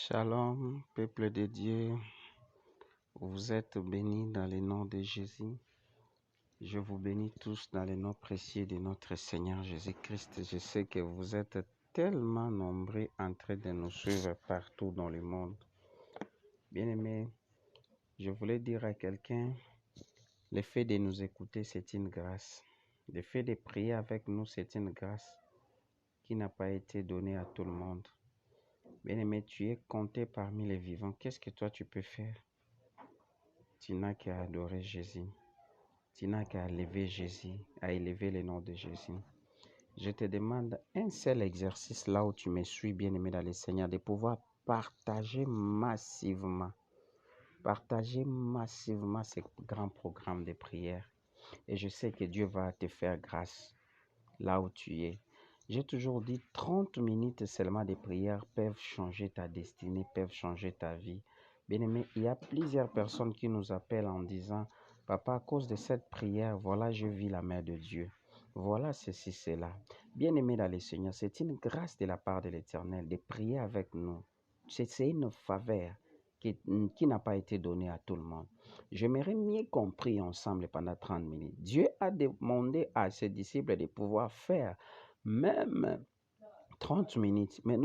Shalom, peuple de Dieu, vous êtes bénis dans le nom de Jésus. Je vous bénis tous dans le nom précieux de notre Seigneur Jésus-Christ. Je sais que vous êtes tellement nombreux en train de nous suivre partout dans le monde. Bien-aimés, je voulais dire à quelqu'un, le fait de nous écouter, c'est une grâce. Le fait de prier avec nous, c'est une grâce qui n'a pas été donnée à tout le monde. Bien-aimé, tu es compté parmi les vivants. Qu'est-ce que toi tu peux faire? Tu n'as qu'à adorer Jésus. Tu n'as qu'à élever Jésus, à élever le nom de Jésus. Je te demande un seul exercice là où tu me suis, bien-aimé dans le Seigneur, de pouvoir partager massivement ces grands programmes de prière. Et je sais que Dieu va te faire grâce là où tu es. J'ai toujours dit 30 minutes seulement de prière peuvent changer ta destinée, peuvent changer ta vie. Bien-aimé, il y a plusieurs personnes qui nous appellent en disant « Papa, à cause de cette prière, voilà, je vis la main de Dieu. Voilà ceci, cela. » Bien-aimé dans le Seigneur, c'est une grâce de la part de l'Éternel de prier avec nous. C'est une faveur qui n'a pas été donnée à tout le monde. J'aimerais mieux qu'on prie ensemble pendant 30 minutes. Dieu a demandé à ses disciples de pouvoir faire même 30 minutes, mais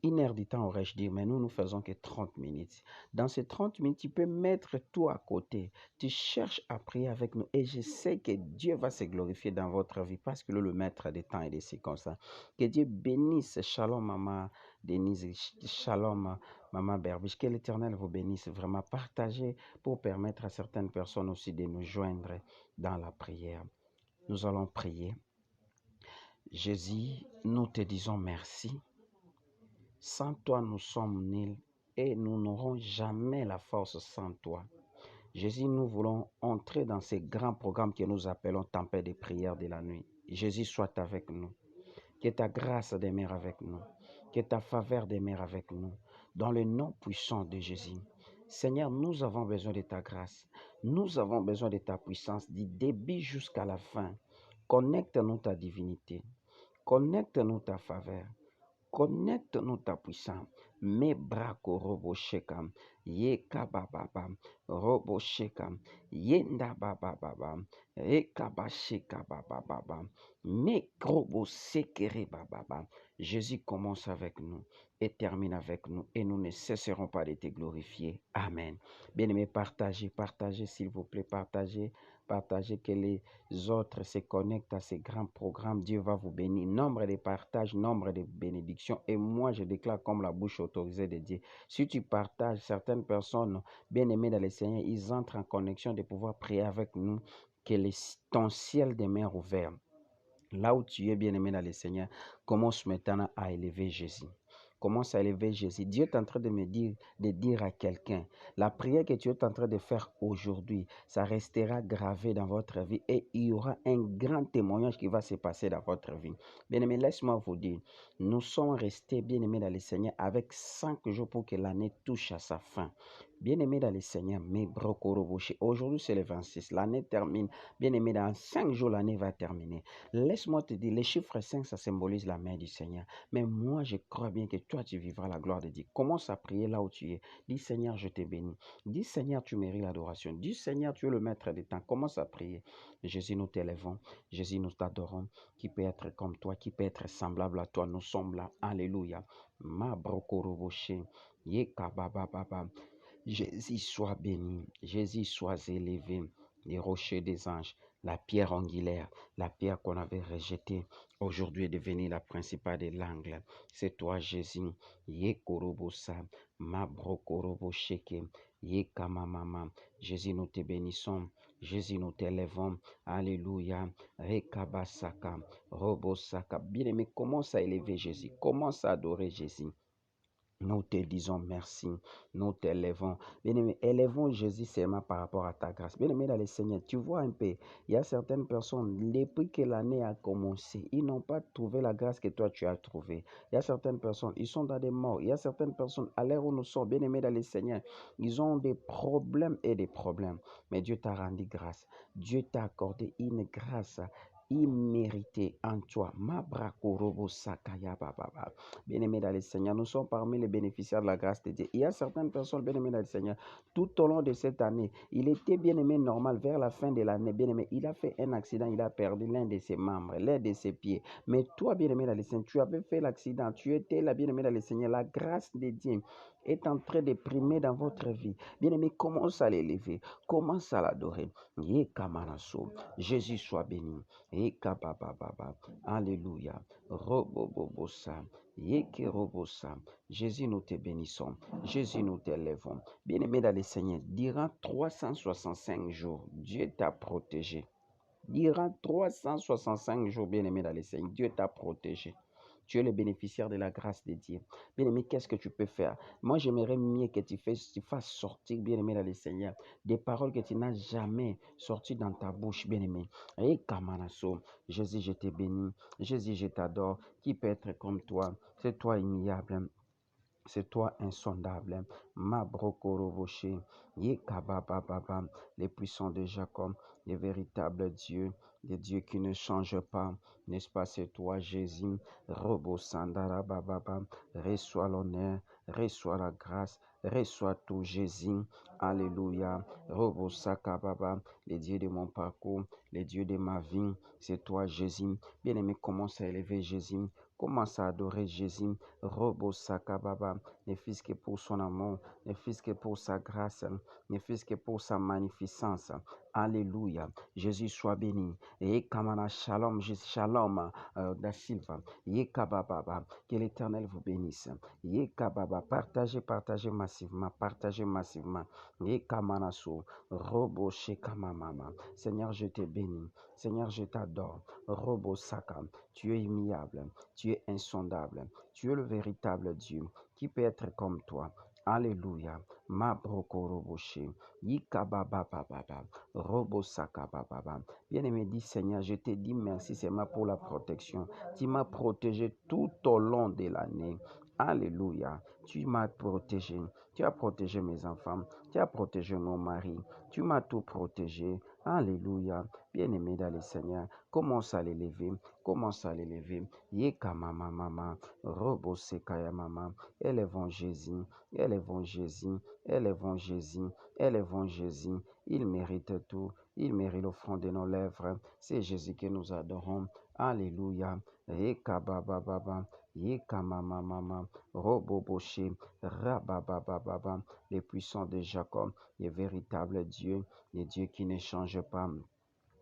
une heure du temps aurais-je dit, mais nous faisons que 30 minutes. Dans ces 30 minutes, tu peux mettre tout à côté. Tu cherches à prier avec nous et je sais que Dieu va se glorifier dans votre vie parce que le maître des temps et des circonstances. Que Dieu bénisse. Shalom, maman Denise. Shalom, maman Berbiche. Que l'Éternel vous bénisse. Vraiment partagez pour permettre à certaines personnes aussi de nous joindre dans la prière. Nous allons prier. Jésus, nous te disons merci. Sans toi, nous sommes nuls et nous n'aurons jamais la force sans toi. Jésus, nous voulons entrer dans ces grands programmes que nous appelons tempête de prière de la nuit. Jésus, soit avec nous. Que ta grâce demeure avec nous. Que ta faveur demeure avec nous. Dans le nom puissant de Jésus. Seigneur, nous avons besoin de ta grâce. Nous avons besoin de ta puissance du début jusqu'à la fin. Connecte-nous ta divinité. Connecte-nous ta faveur. Connecte-nous ta puissance. Me brako robo shekam. Ye kabababa. Robo shekam. Yenda bababa. E kabasheka bababa. Me robo sekere bababa. Jésus commence avec nous et termine avec nous et nous ne cesserons pas de te glorifier. Amen. Bien-aimés, partagez s'il vous plaît, partagez que les autres se connectent à ces grands programmes. Dieu va vous bénir. Nombre de partages, nombre de bénédictions. Et moi, je déclare comme la bouche autorisée de Dieu. Si tu partages, certaines personnes bien-aimées dans le Seigneur, ils entrent en connexion de pouvoir prier avec nous. Que ton ciel demeure ouvert. Là où tu es bien-aimé dans le Seigneur, commence maintenant à élever Jésus. Commence à élever Jésus. Dieu est en train de dire à quelqu'un, la prière que tu es en train de faire aujourd'hui, ça restera gravé dans votre vie et il y aura un grand témoignage qui va se passer dans votre vie. Bien-aimé, laisse-moi vous dire, nous sommes restés bien-aimés dans le Seigneur avec 5 jours pour que l'année touche à sa fin. Bien-aimé dans le Seigneur, mais brokoroboché. Aujourd'hui, c'est le 26. L'année termine. Bien-aimé, dans 5 jours, l'année va terminer. Laisse-moi te dire, les chiffres 5, ça symbolise la main du Seigneur. Mais moi, je crois bien que toi, tu vivras la gloire de Dieu. Commence à prier là où tu es. Dis, Seigneur, je te bénis. Dis, Seigneur, tu mérites l'adoration. Dis, Seigneur, tu es le maître des temps. Commence à prier. Jésus, nous t'élèvons. Jésus, nous t'adorons. Qui peut être comme toi, qui peut être semblable à toi. Nous sommes là. Alléluia. Ma brokoroboché. Yekabababa. Jésus soit béni, Jésus soit élevé, les rochers des anges, la pierre angulaire, la pierre qu'on avait rejetée, aujourd'hui est devenue la principale des langues. C'est toi Jésus, Yekorobosa, Mabrokorobosheke, Yekamamama. Jésus, nous te bénissons, Jésus, nous t'élèvons, Alléluia, Rekabasaka, Robosaka. Bien-aimé, commence à élever Jésus, commence à adorer Jésus. Nous te disons merci, nous t'élèvons. Bien-aimé, élèvons Jésus seulement par rapport à ta grâce. Bien-aimé dans le Seigneur, tu vois un peu, il y a certaines personnes, depuis que l'année a commencé, ils n'ont pas trouvé la grâce que toi tu as trouvée. Il y a certaines personnes, ils sont dans des morts. Il y a certaines personnes, à l'heure où nous sommes, bien-aimés dans le Seigneur, ils ont des problèmes et des problèmes. Mais Dieu t'a rendu grâce. Dieu t'a accordé une grâce imméritée en toi. Mabrako sakaya baba. Bien-aimés dans le Seigneur, nous sommes parmi les bénéficiaires de la grâce de Dieu. Il y a certaines personnes, bien-aimés dans le Seigneur, tout au long de cette année, il était bien-aimé normal vers la fin de l'année, bien-aimé, il a fait un accident, il a perdu l'un de ses membres, l'un de ses pieds. Mais toi, bien-aimé dans le Seigneur, tu avais fait l'accident, tu étais là, bien-aimé dans le Seigneur, la grâce de Dieu est en train de primer dans votre vie. Bien-aimé, commence à l'élever, commence à l'adorer. Jésus soit béni. Alléluia. Robobobosa. Yekerobosa. Jésus, nous te bénissons. Jésus, nous t'élèvons. Bien-aimé dans le Seigneur, durant 365 jours, Dieu t'a protégé. Durant 365 jours, bien-aimé dans le Seigneur, Dieu t'a protégé. Tu es le bénéficiaire de la grâce de Dieu. Bien-aimé, qu'est-ce que tu peux faire? Moi, j'aimerais mieux que tu fasses sortir, bien-aimé dans le Seigneur, des paroles que tu n'as jamais sorties dans ta bouche, bien-aimé. Et Kamanaso, Jésus, je te bénis. Jésus, je t'adore. Qui peut être comme toi? C'est toi immuable. C'est toi insondable. Mabrokoroboché, Yekabababa, les puissants de Jacob, les véritables dieux, les dieux qui ne changent pas. N'est-ce pas, c'est toi, Jésus. Robo Sandara Bababa, reçois l'honneur, reçois la grâce, reçois tout, Jésus. Alléluia. Robo Sakababa, les dieux de mon parcours, les dieux de ma vie, c'est toi, Jésus. Bien-aimé, commence à élever Jésus. Commence à adorer Jésus. Robo Sakababa, ne fût-ce que pour son amour, ne fût-ce que pour sa grâce, ne fût-ce que pour sa magnificence. Alléluia. Jésus soit béni. Et Kamana Shalom, Shalom, da Silva. Yekababa, que l'Éternel vous bénisse. Yekababa, partagez massivement, partagez massivement. Yekamanasu, Robo Shekamamama. Seigneur, je te bénis. Seigneur, je t'adore. Robo Saka, tu es immuable, tu es insondable, tu es le véritable Dieu. Qui peut être comme toi? Alléluia. Mabroko roboché. Yikababababa. Robo sakabababa. Bien-aimé, dis Seigneur, je te dis merci Seigneur pour la protection. Tu m'as protégé tout au long de l'année. Alléluia. Tu m'as protégé. Tu as protégé mes enfants. Tu as protégé mon mari. Tu m'as tout protégé. Alléluia. Bien-aimé dans le Seigneur, commence à l'élever. Commence à l'élever. Yekamamama. Robo sekaya mama. Élèvons Jésus. Élèvons Jésus. Élèvons Jésus. Élèvons Jésus. Il mérite tout. Il mérite l'offrande de nos lèvres. C'est Jésus que nous adorons. Alléluia. Rekabababa. Yekamamama. Roboboché. Rababababa. Les puissants de Jacob. Les véritables dieux. Les dieux qui ne changent pas.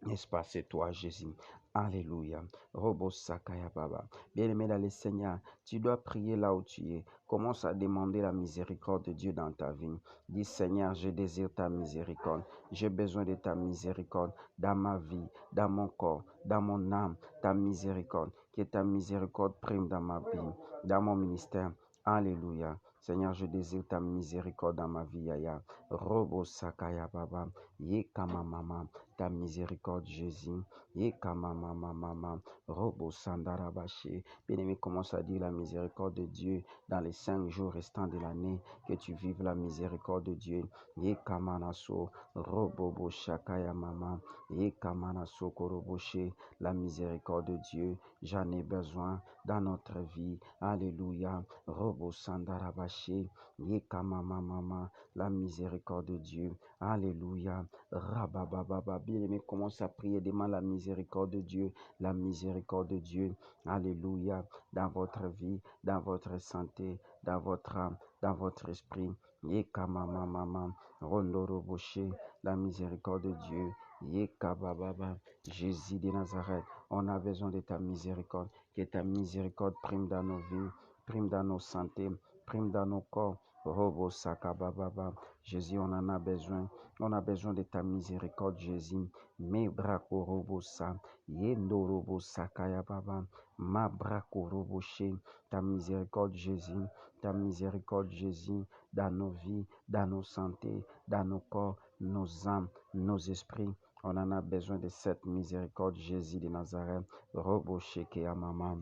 N'est-ce pas, c'est toi, Jésus. Alléluia. Robo Sakaya Baba. Bien-aimé dans le Seigneur, tu dois prier là où tu es. Commence à demander la miséricorde de Dieu dans ta vie. Dis, Seigneur, je désire ta miséricorde. J'ai besoin de ta miséricorde dans ma vie, dans mon corps, dans mon âme. Ta miséricorde. Que ta miséricorde prime dans ma vie, dans mon ministère. Alléluia. Seigneur, je désire ta miséricorde dans ma vie, Yaya. Robo Sakaya Baba. Yekama Mama. Ta miséricorde, Jésus. Yekamamamama. Robo Sandarabashi. Bien-aimé, commence à dire la miséricorde de Dieu dans les 5 jours restants de l'année. Que tu vives la miséricorde de Dieu. Yekamanaso. Robo Shakaya Mama. Yekamanaso Koroboshe. La miséricorde de Dieu. J'en ai besoin dans notre vie. Alléluia. Robo Sandarabashi. Yekamamamama. La miséricorde de Dieu. Alléluia. Rabababa. Bien-aimé, commence à prier. Demande la miséricorde de Dieu. La miséricorde de Dieu. Alléluia. Dans votre vie, dans votre santé, dans votre âme, dans votre esprit. Yekamamamama. Rondoroboshe. La miséricorde de Dieu. Yekabababa. Jésus de Nazareth. On a besoin de ta miséricorde. Que ta miséricorde prime dans nos vies, prime dans nos santé, prime dans nos corps. Robo Sakabababa. Jésus, on en a besoin. On a besoin de ta miséricorde, Jésus. Me brako robo sa. Yendo robo sakaya baba. Ma brako robo she. Ta miséricorde, Jésus. Ta miséricorde, Jésus. Dans nos vies, dans nos santé, dans nos corps, nos âmes, nos esprits. On en a besoin de cette miséricorde, Jésus de Nazareth. Robo sheke ya mama.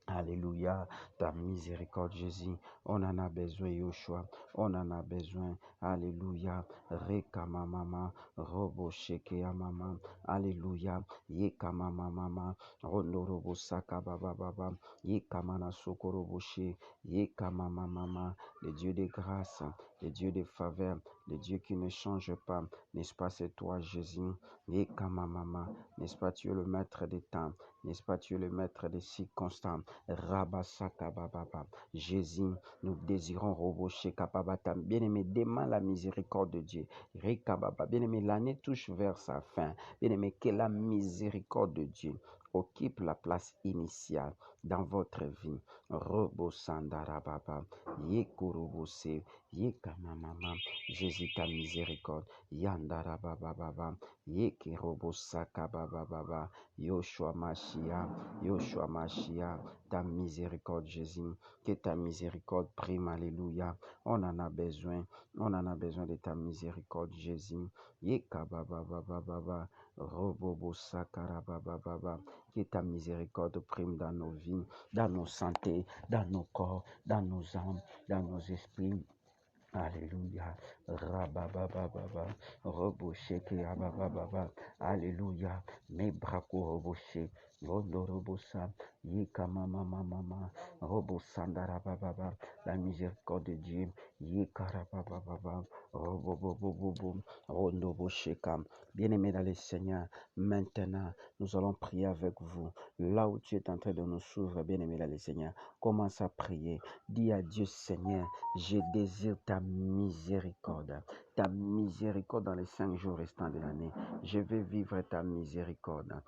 Alléluia, ta miséricorde, Jésus. On en a besoin, Yoshua. On en a besoin. Alléluia. Rekama mama, robo sheke mama. Alléluia. Yekama mama, rondo robo saka baba baba. Yekama sokorobo she. Yekama mama, le Dieu de grâce, le Dieu de faveur, le Dieu qui ne change pas. N'est-ce pas, c'est toi, Jésus. Yekama mama, n'est-ce pas, tu es le maître des temps. N'est-ce pas, tu es le maître des circonstances. Rabasaka bababa. Jésus, nous désirons robocher kapabata. Bien-aimé, demande la miséricorde de Dieu. Rekababa. Bien-aimé, l'année touche vers sa fin. Bien-aimé, que la miséricorde de Dieu occupe la place initiale dans votre vie. Robo sandarababa. Yekurubose. Yekamamama. Jésus, ta miséricorde. Yandarababa. Yekirobosaka bababa. Yoshua Mashiach. Yoshua Mashiach, ta miséricorde, Jésus, que ta miséricorde prime, alléluia. On en a besoin de ta miséricorde, Jésus. Yeka baba baba baba, robobo sakara baba baba, que ta miséricorde prime dans nos vies, dans nos santé, dans nos corps, dans nos âmes, dans nos esprits. Alléluia. Rababababa. Robosheke abababa. Alléluia. Mebrako roboshe. Rondo robosa. Yekama mama mama. Robosandarababa. La miséricorde de Dieu. Yekarabababa. Robobobobobo. Rondo boshekam. Bien-aimés dans le Seigneur, maintenant, nous allons prier avec vous. Là où tu es en train de nous suivre, bien-aimés dans le Seigneur, commence à prier. Dis à Dieu, Seigneur, je désire ta miséricorde dans les 5 jours restants de l'année. Je veux vivre ta miséricorde.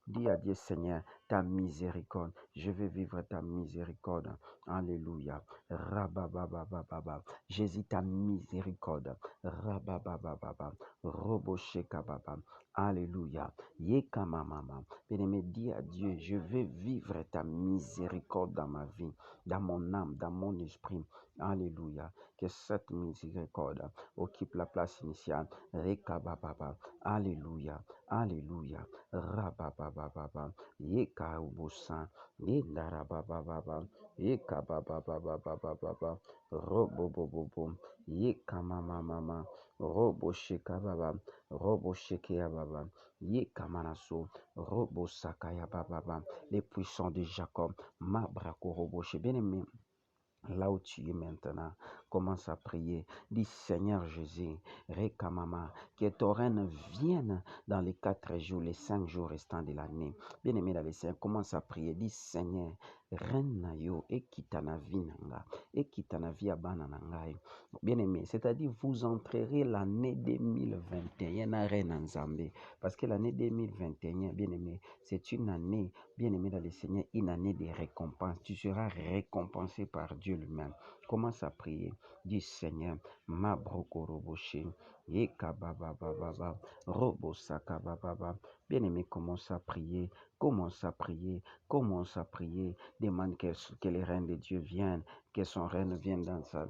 Dis à Dieu, Seigneur, ta miséricorde. Je veux vivre ta miséricorde. Alléluia. Rabababababa. Jésus, ta miséricorde. Rabababababa. Roboshekababa. Alléluia. Yekamamama. Bien-aimé, dis à Dieu, je veux vivre ta miséricorde dans ma vie, dans mon âme, dans mon esprit. Alléluia. Que cette miséricorde occupe la place initiale. Rekabababa. Alléluia. Alléluia. Rababababa. Yekaubusan. Yendarabababa. Yekabababababa. Robobobobo. Yekamamamama. Roboshekababa. Roboshekeyababa. Yekamanaso. Robosakaya bababa. Les puissants de Jacob. Mabrako roboche. Bien-aimé, là où tu es maintenant, commence à prier. Dis, Seigneur Jésus, Rekamama, que ton règne vienne dans les 4 jours, les 5 jours restants de l'année. Bien-aimé dans les Seigneur, commence à prier. Dis, Seigneur, règne yo, ekitana vinanga, ekitana via bananangai. Bien-aimé, c'est-à-dire vous entrerez l'année 2021 à Reine en Zambie. Parce que l'année 2021, bien-aimé, c'est une année, bien-aimé dans le Seigneur, une année de récompense. Tu seras récompensé par Dieu lui-même. Commence à prier. Dis, Seigneur, ma broko roboché, yekababababa, robosakabababa. Bien-aimé, commence à prier. Commence à prier. Commence à prier. Demande que les reins de Dieu viennent, que son règne vienne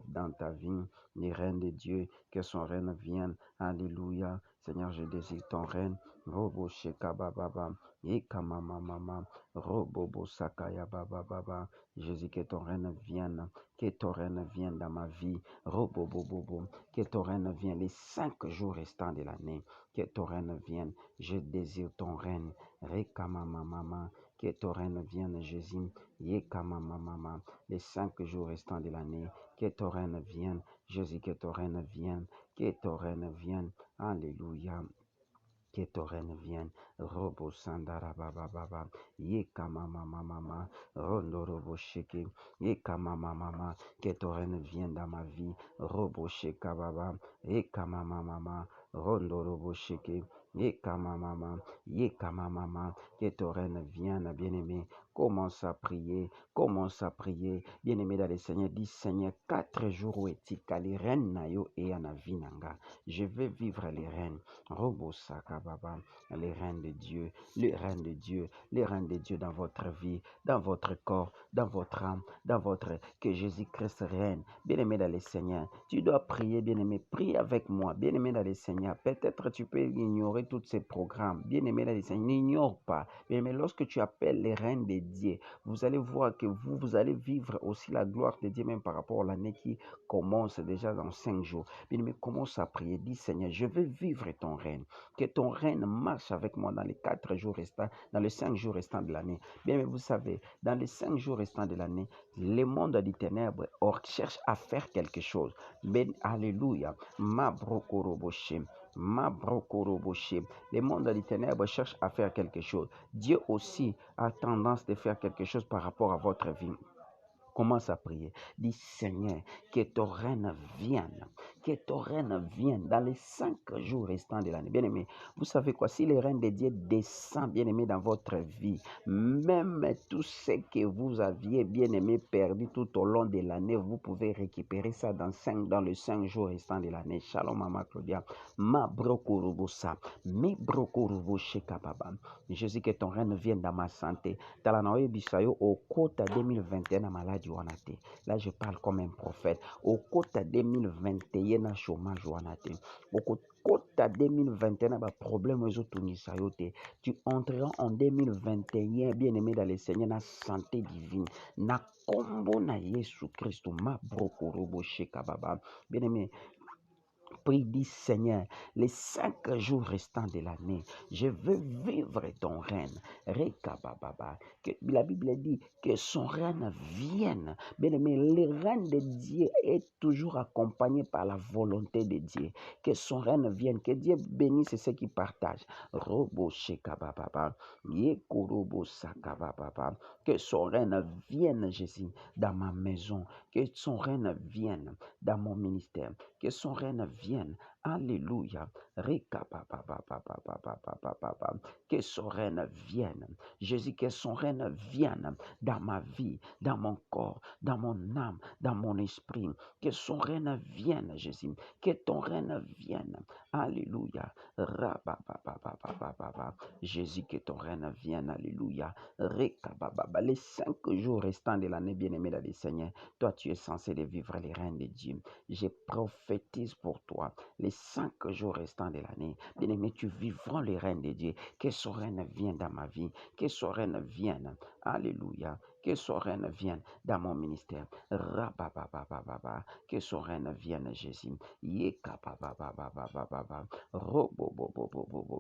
dans ta vie. Les reins de Dieu, que son règne vienne. Alléluia. Seigneur, je désire ton règne. Robo sheka baba, mama mama, robo sakaya baba baba. Jésus, que ton règne vienne, que ton règne vienne dans ma vie. Robo bobo, que ton règne vienne les 5 jours restants de l'année. Que ton règne vienne. Je désire ton règne. Rekama mama, que ton règne vienne, Jésus. Yekama mama, les 5 jours restants de l'année. Que ton règne vienne. Jésus, que ton règne vienne. Que ton règne vienne. Alléluia. Que ton règne vienne, robo sandara baba baba, yekama mama mama, rondo robo sheke, yekama mama mama, que ton règne vienne dans ma vie, robo sheka baba, yekama mama mama, rondo robo sheke, yekama mama, que ton règne vienne, bien-aimé. Commence à prier, bien-aimé dans le Seigneur. Dis, Seigneur, 4 jours où est-il les reines nayo et anavinanga. Je vais vivre les reines. Robo Sakababa, les reins de Dieu, les reins de Dieu, les reins de Dieu dans votre vie, dans votre corps, dans votre âme, que Jésus-Christ règne. Bien-aimé dans le Seigneur, tu dois prier, bien-aimé, prie avec moi, bien-aimé dans le Seigneur. Seigneur. Peut-être tu peux ignorer tous ces programmes. Bien-aimé dans le Seigneur, n'ignore pas. Mais lorsque tu appelles les reines de Dieu, vous allez voir que vous allez vivre aussi la gloire de Dieu, même par rapport à l'année qui commence déjà dans 5 jours. Bien-aimé, commence à prier. Dis, Seigneur, je veux vivre ton règne. Que ton règne marche avec moi dans les 4 jours restants, dans les 5 jours restants de l'année. Bien-aimé, vous savez, dans les 5 jours restants de l'année, le monde des ténèbres cherche à faire quelque chose. Ben, alléluia. Ma brokoroboshe. Ma brokoroboshe. Le monde des ténèbres cherche à faire quelque chose. Dieu aussi a tendance de faire quelque chose par rapport à votre vie. Commence à prier. Dis, Seigneur, que ton règne vienne. Que ton règne vienne dans les 5 jours restants de l'année. Bien-aimé, vous savez quoi? Si le règne de Dieu descend, bien-aimé, dans votre vie, même tout ce que vous aviez, bien-aimé, perdu tout au long de l'année, vous pouvez récupérer ça dans les 5 jours restants de l'année. Shalom, Maman Claudia. Ma brokurubusa. Me brokurubushi kababa. Jésus, que ton règne vienne dans ma santé. Dans la Noé Bissayo, au quota 2021, malade. Là, je parle comme un prophète. Au quota 2021, na chômage wanate. Au quota 2021, ba problème aux autres. Tu entreras en 2021, bien-aimé dans le Seigneur, na santé divine. Na combo na Yesu Christ, ma brokorobo shekababa. Bien-aimé, prie, dit Seigneur, les 5 jours restants de l'année, je veux vivre ton règne. Rekabababa. Que la Bible dit que son règne vienne. Bien aimé, le règne de Dieu est toujours accompagné par la volonté de Dieu. Que son règne vienne. Que Dieu bénisse ceux qui partagent. Robo shekabababa. Yekorobo sakabababa. Que son règne vienne, Jésus, dans ma maison. Que son règne vienne dans mon ministère. Que son règne vienne. Alléluia. Que son règne vienne. Jésus, que son règne vienne dans ma vie, dans mon corps, dans mon âme, dans mon esprit. Que son règne vienne, Jésus. Que ton règne vienne. Alléluia. Jésus, que ton règne vienne. Alléluia. Les 5 jours restants de l'année, bien-aimé dans le Seigneur, toi, tu es censé de vivre les règnes de Dieu. Je prophétise pour toi les 5 jours restants de l'année. Bien-aimé, tu vivras les règnes de Dieu. Que son règne vienne dans ma vie. Que son règne vienne. Alléluia. Que son règne vienne dans mon ministère. Que son règne vienne, Jésus.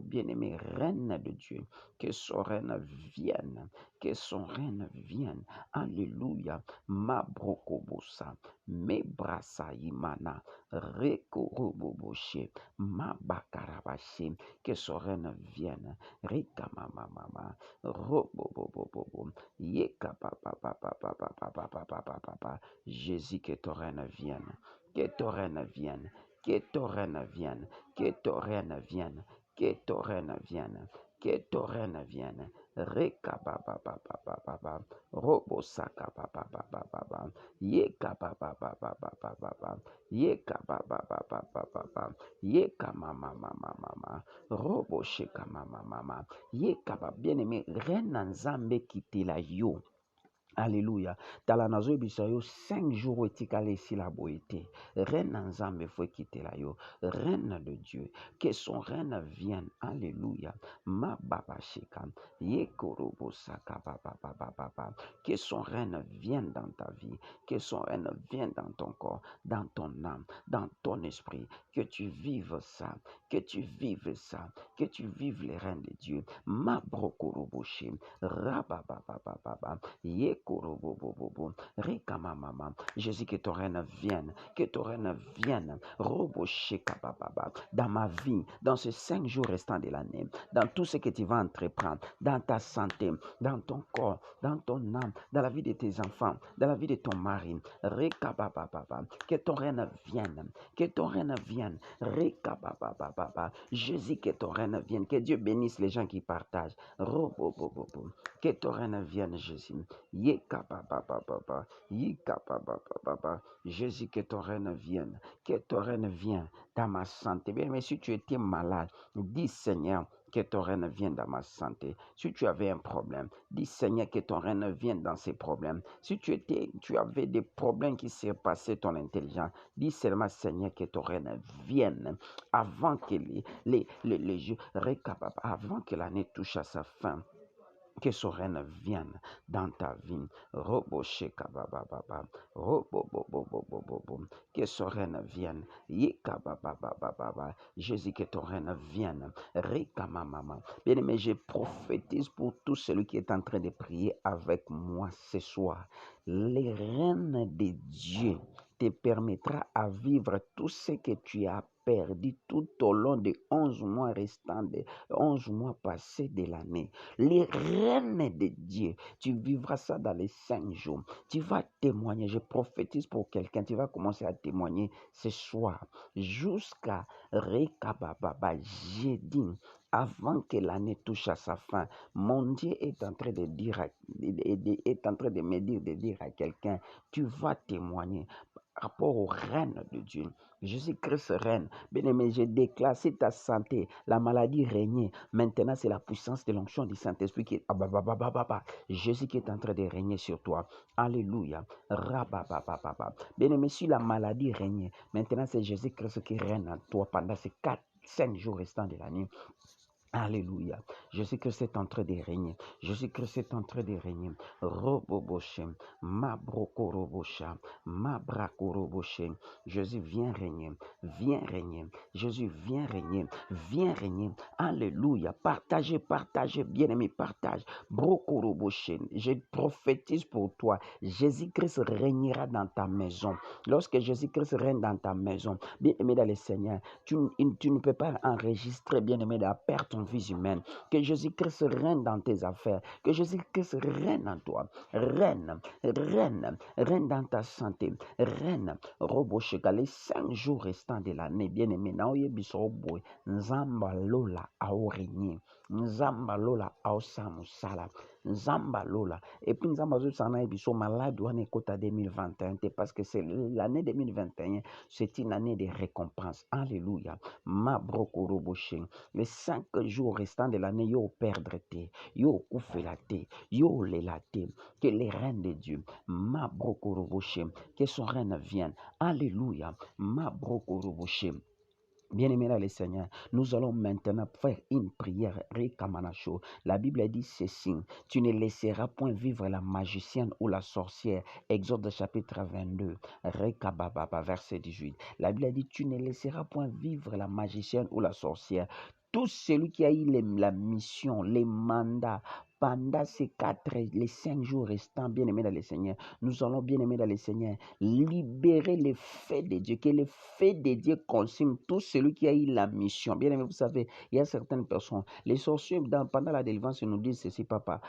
Bien-aimé, règne de Dieu. Que son règne vienne. Que son règne vienne. Alléluia. Ma brokobosa. Me brasa imana. Rekoroboboshe. Ma bakarabashe. Que son règne vienne. Rika mama. Robobobobobo. Yeka papa. Jésus, que ton règne vienne. Que ton règne vienne. Que ton règne vienne. Que ton règne vienne. Que ton règne vienne. Que ton règne vienne. Reka papa. Robo saka papa. Yeka papa. Yeka papa. Yeka mama. Robo sheka mama. Yeka bien-aimé. Reine nzambe kitela yo. Alléluia. Dans la nazo bisayo 5 jours etikala esila boete. Reine nzambe faut quitter la yo. Reine de Dieu. Que son règne vienne. Alléluia. Ma baba sheka. Yekorobo saka papa. Que son règne vienne dans ta vie. Que son règne vienne dans ton corps, dans ton âme, dans ton esprit. Que tu vives ça. Que tu vives ça. Que tu vives les règnes de Dieu. Ma brokorobo shem. Rabababababa. Jésus, que ton règne vienne, que ton règne vienne, dans ma vie, dans ces 5 jours restants de l'année, dans tout ce que tu vas entreprendre, dans ta santé, dans ton corps, dans ton âme, dans la vie de tes enfants, dans la vie de ton mari, que ton règne vienne, que ton règne vienne, Jésus, que ton règne vienne, que Dieu bénisse les gens qui partagent, que ton règne vienne, Jésus. Jésus, que ton règne vienne dans ma santé. Bien, mais si tu étais malade, dis Seigneur, que ton règne vienne dans ma santé. Si tu avais un problème, dis Seigneur que ton règne vienne dans ces problèmes. Si tu avais des problèmes qui s'est passé ton intelligence, dis seulement Seigneur que ton règne vienne avant que les jours, avant que l'année touche à sa fin. Que son règne vienne dans ta vie. Robo sheka baba baba. Robo bo bo bo bo bo bo. Que son règne vienne. Yeka baba baba baba. Jésus, que ton règne vienne. Reka mama. Bien aimé, je prophétise pour tout celui qui est en train de prier avec moi ce soir. Les règnes de Dieu te permettra à vivre tout ce que tu as perdu tout au long des 11 mois restants, des 11 mois passés de l'année. Les règnes de Dieu, tu vivras ça dans les 5 jours. Tu vas témoigner, je prophétise pour quelqu'un, tu vas commencer à témoigner ce soir jusqu'à Rekababa. J'ai dit, avant que l'année touche à sa fin, mon Dieu est en train de me dire à quelqu'un, tu vas témoigner par rapport au règne de Dieu. Jésus-Christ règne. Bien-aimé, je déclare, c'est ta santé, la maladie régnait. Maintenant, c'est la puissance de l'onction du Saint-Esprit qui est... Jésus qui est en train de régner sur toi. Alléluia. Bien-aimé, si la maladie régnait, maintenant, c'est Jésus-Christ qui règne en toi pendant ces 5 jours restants de l'année. Alléluia. Jésus-Christ est en train de régner. Jésus-Christ est en train de régner. Roboboshem, Mabrokorobosha, Mabrakoroboshem. Jésus, viens régner. Viens régner. Jésus, viens régner. Viens régner. Alléluia. Partagez, bien-aimé, partage. Brokoroboshem. Je prophétise pour toi. Jésus-Christ régnera dans ta maison. Lorsque Jésus-Christ règne dans ta maison, bien-aimé dans le Seigneur, tu ne peux pas enregistrer, bien-aimé, la perte en vie humaine. Que Jésus-Christ règne dans tes affaires. Que Jésus-Christ règne en toi. Règne dans ta santé. Règne. Robosheka, les 5 jours restants de l'année, bien-aimé, naoye bisoboy, nzamba lola ao régner. Nzamba lola ao samusala. Nzamba lola. Et puis nzamba zo sana biso malade wane kota 2021 parce que c'est l'année 2021, c'est une année de récompense. Alléluia. Ma brokoroboshe. Les 5 jours restants de l'année, yo perdre te, yo oufelate, yo lelate. Que les reines de Dieu, ma brokoroboshe, que son règne vienne. Alléluia. Ma brokoroboshe. Bien-aimés dans le Seigneur, nous allons maintenant faire une prière. La Bible dit ceci: tu ne laisseras point vivre la magicienne ou la sorcière. Exode chapitre 22, verset 18. La Bible dit: tu ne laisseras point vivre la magicienne ou la sorcière. Tout celui qui a eu la mission, les mandats, pendant les 5 jours restants, bien-aimés dans le Seigneur, nous allons, bien-aimés dans le Seigneur, libérer les faits de Dieu, que les faits de Dieu consument tout celui qui a eu la mission. Bien-aimés, vous savez, il y a certaines personnes, les sorciers, pendant la délivrance, ils nous disent ceci, papa,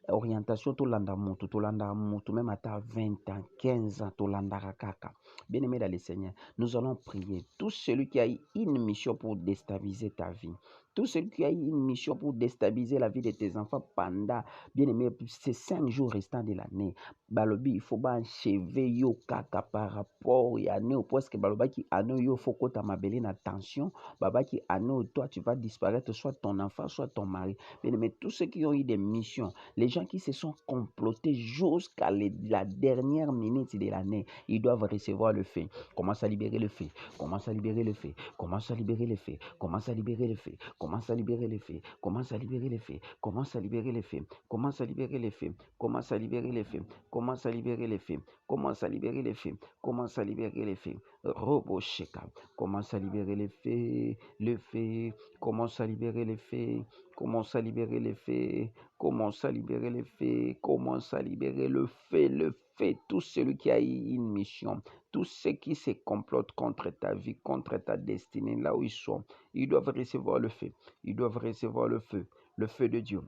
orientation, tolanda mutu, même à ta 20 ans, 15 ans, tolanda rakaka. Bien-aimés dans le Seigneur, nous allons prier. Tout celui qui a eu une mission pour déstabiliser ta vie, tout celui qui a eu une mission pour déstabiliser la vie de tes enfants pendant, bien aimé, ces 5 jours restants de l'année, balobi, il faut pas enchever yo kaka par rapport à nous, parce que baloba qui ano yo faut que ta mabeli na tension, baba qui ano toi tu vas disparaître, soit ton enfant, soit ton mari. Bien aimé, tous ceux qui ont eu des missions, les gens qui se sont complotés jusqu'à la dernière minute de l'année, ils doivent recevoir le feu. Commence à libérer le feu. Commence à libérer le feu. Commence à libérer le feu. Commence à libérer le feu. Commence à libérer les faits, commence à libérer les faits, commence à libérer les faits, commence à libérer les faits, commence à libérer les faits, commence à libérer les faits, commence à libérer les faits, commence à libérer les faits. Robo Sheka, commence à libérer les faits, le fait, commence à libérer les faits, commence à libérer les faits, commence à libérer les faits, commence à libérer le fait, tout celui qui a eu une mission, tous ceux qui se complotent contre ta vie, contre ta destinée, là où ils sont, ils doivent recevoir le feu. Ils doivent recevoir le feu de Dieu.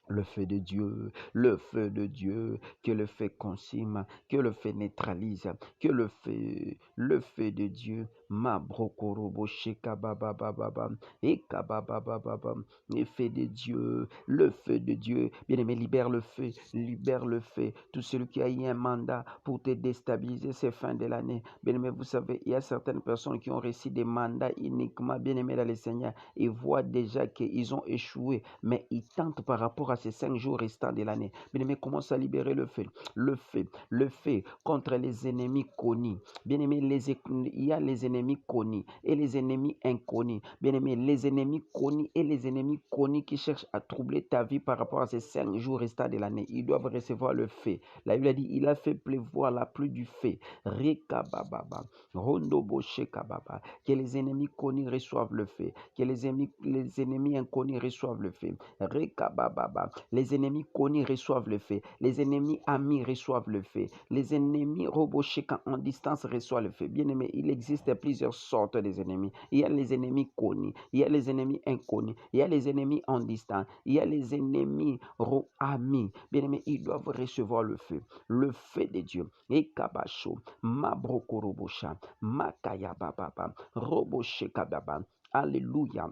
Le feu de Dieu, le feu de Dieu, que le feu consume, que le feu neutralise, que le feu de Dieu, ma brokorobo sheka baba baba bam, et kababa baba bam, le feu de Dieu, bien-aimé, libère le feu, tout celui qui a eu un mandat pour te déstabiliser ces fins de l'année, bien-aimé, vous savez, il y a certaines personnes qui ont reçu des mandats uniquement, bien-aimé dans le Seigneur, et voient déjà qu'ils ont échoué, mais ils tentent par rapport à ces 5 jours restants de l'année. Bien-aimé, commence à libérer le feu contre les ennemis connus. Bien-aimé, il y a les ennemis connus et les ennemis inconnus. Bien-aimé, les ennemis connus et les ennemis connus qui cherchent à troubler ta vie par rapport à ces 5 jours restants de l'année, ils doivent recevoir le feu. La Bible a dit, il a fait pleuvoir la pluie du feu. Rekabababa, Rondobo Shekababa, que les ennemis connus reçoivent le feu, que les ennemis inconnus reçoivent le feu. Rekabababa, les ennemis connus reçoivent le feu, les ennemis amis reçoivent le feu, les ennemis robochés en distance reçoivent le feu. Bien aimé, il existe plusieurs sortes d'ennemis. Il y a les ennemis connus, il y a les ennemis inconnus, il y a les ennemis en distance, il y a les ennemis amis. Bien aimé, ils doivent recevoir le feu de Dieu. Et Kabacho, Mabrokorobosha, Makaya Baba, Roboshekababa. Alléluia.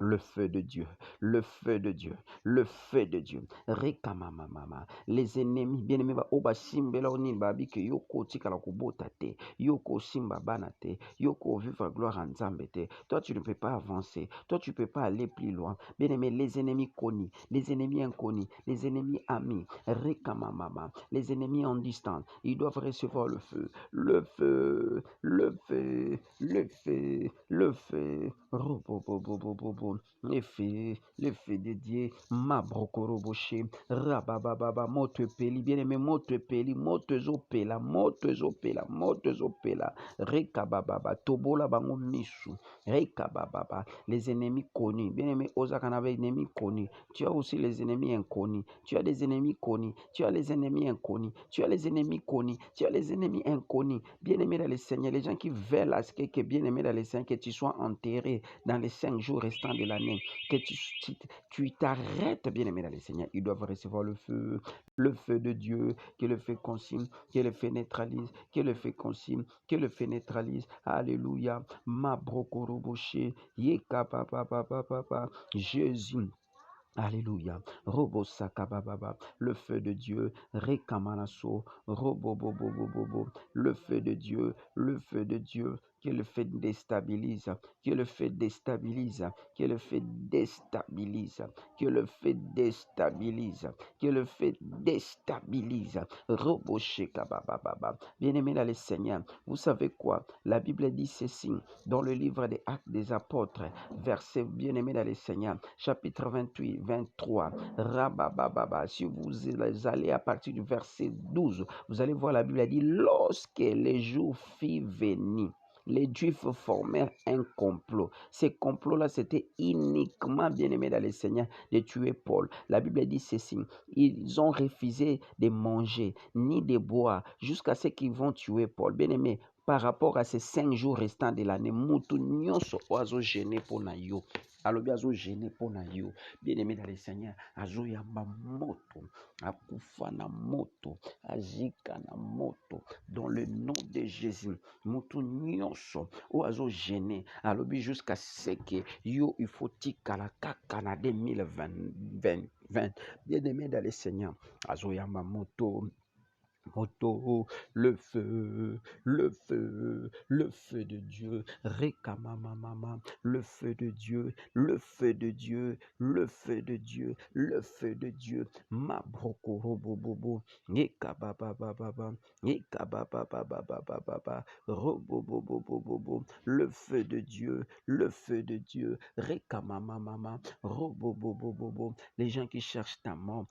Le feu de Dieu, le feu de Dieu, le feu de Dieu. Rekamamama. Les ennemis, bien aimés, oba simbela oni babi que yoko tika la kubota te, yoko simba banate, yoko vivre gloire en Zambete. Toi, tu ne peux pas avancer. Toi, tu ne peux pas aller plus loin. Bien aimé, les ennemis connus, les ennemis inconnus, les ennemis amis. Rekamamama. Les ennemis en distance, ils doivent recevoir le feu, le feu, le feu, le feu, le feu. Robobobobobobo. Les feux de Dieu, ma brocoroboché, rabababa, mote peli, bien aimé, mote peli, mote zopela, rekabababa, tobola bango misu, rekabababa, les ennemis connus, bien aimé, ozakanave, ennemis connus, tu as aussi les ennemis inconnus, tu as des ennemis connus, tu as les ennemis inconnus, tu as les ennemis connus, tu as les ennemis inconnus, bien aimé dans le Seigneur, les gens qui veulent à ce que bien aimé dans le Seigneur, que tu sois enterré dans les 5 jours restants de l'année, que tu t'arrêtes, bien aimé dans le Seigneur, ils doivent recevoir le feu de Dieu, que le feu consume, que le feu neutralise, que le feu consume, que le feu neutralise. Alléluia. Ma brokoroboché, yeka papa papa papa, Jésus. Alléluia. Robo sakababa. Le feu de Dieu. Rekamanaso. Robo bobo bobo. Le feu de Dieu. Le feu de Dieu. Que le fait déstabilise. Que le fait déstabilise. Que le fait déstabilise. Que le fait déstabilise. Que le fait déstabilise. Robo shekababa. Bien-aimé dans le Seigneur. Vous savez quoi? La Bible dit ceci dans le livre des Actes des Apôtres. Verset bien-aimé dans le Seigneur. Chapitre 28. 23, Rabababa. Si vous allez à partir du verset 12, vous allez voir la Bible a dit, lorsque les jours furent venus, les Juifs formèrent un complot. Ce complot-là, c'était uniquement, bien aimé dans le Seigneur, de tuer Paul. La Bible dit ceci, ils ont refusé de manger ni de boire jusqu'à ce qu'ils vont tuer Paul. Bien aimé, par rapport à ces 5 jours restants de l'année, mutu nyonso oazo gêné pour na yo. Alobi azo gêné pour na yo. Bien-aimé dans le Seigneur, azo yamba moto, akufa na moto, azika na moto, dans le nom de Jésus. Mutu nyonso oazo gêné. Alobi jusqu'à ce que yo il faut tikala kaka na 2020. Bien-aimé dans le Seigneur, azo yamba moto. Moto, le feu de Dieu, Rekamamama, le feu de Dieu, le feu de Dieu, le feu de Dieu, le feu de Dieu, ma brokorobobobo, Ekababababa, Ekabababababa, Robobobobobobo, le feu de Dieu, Rekamamama, Robobobobobo, les gens qui cherchent ta mort,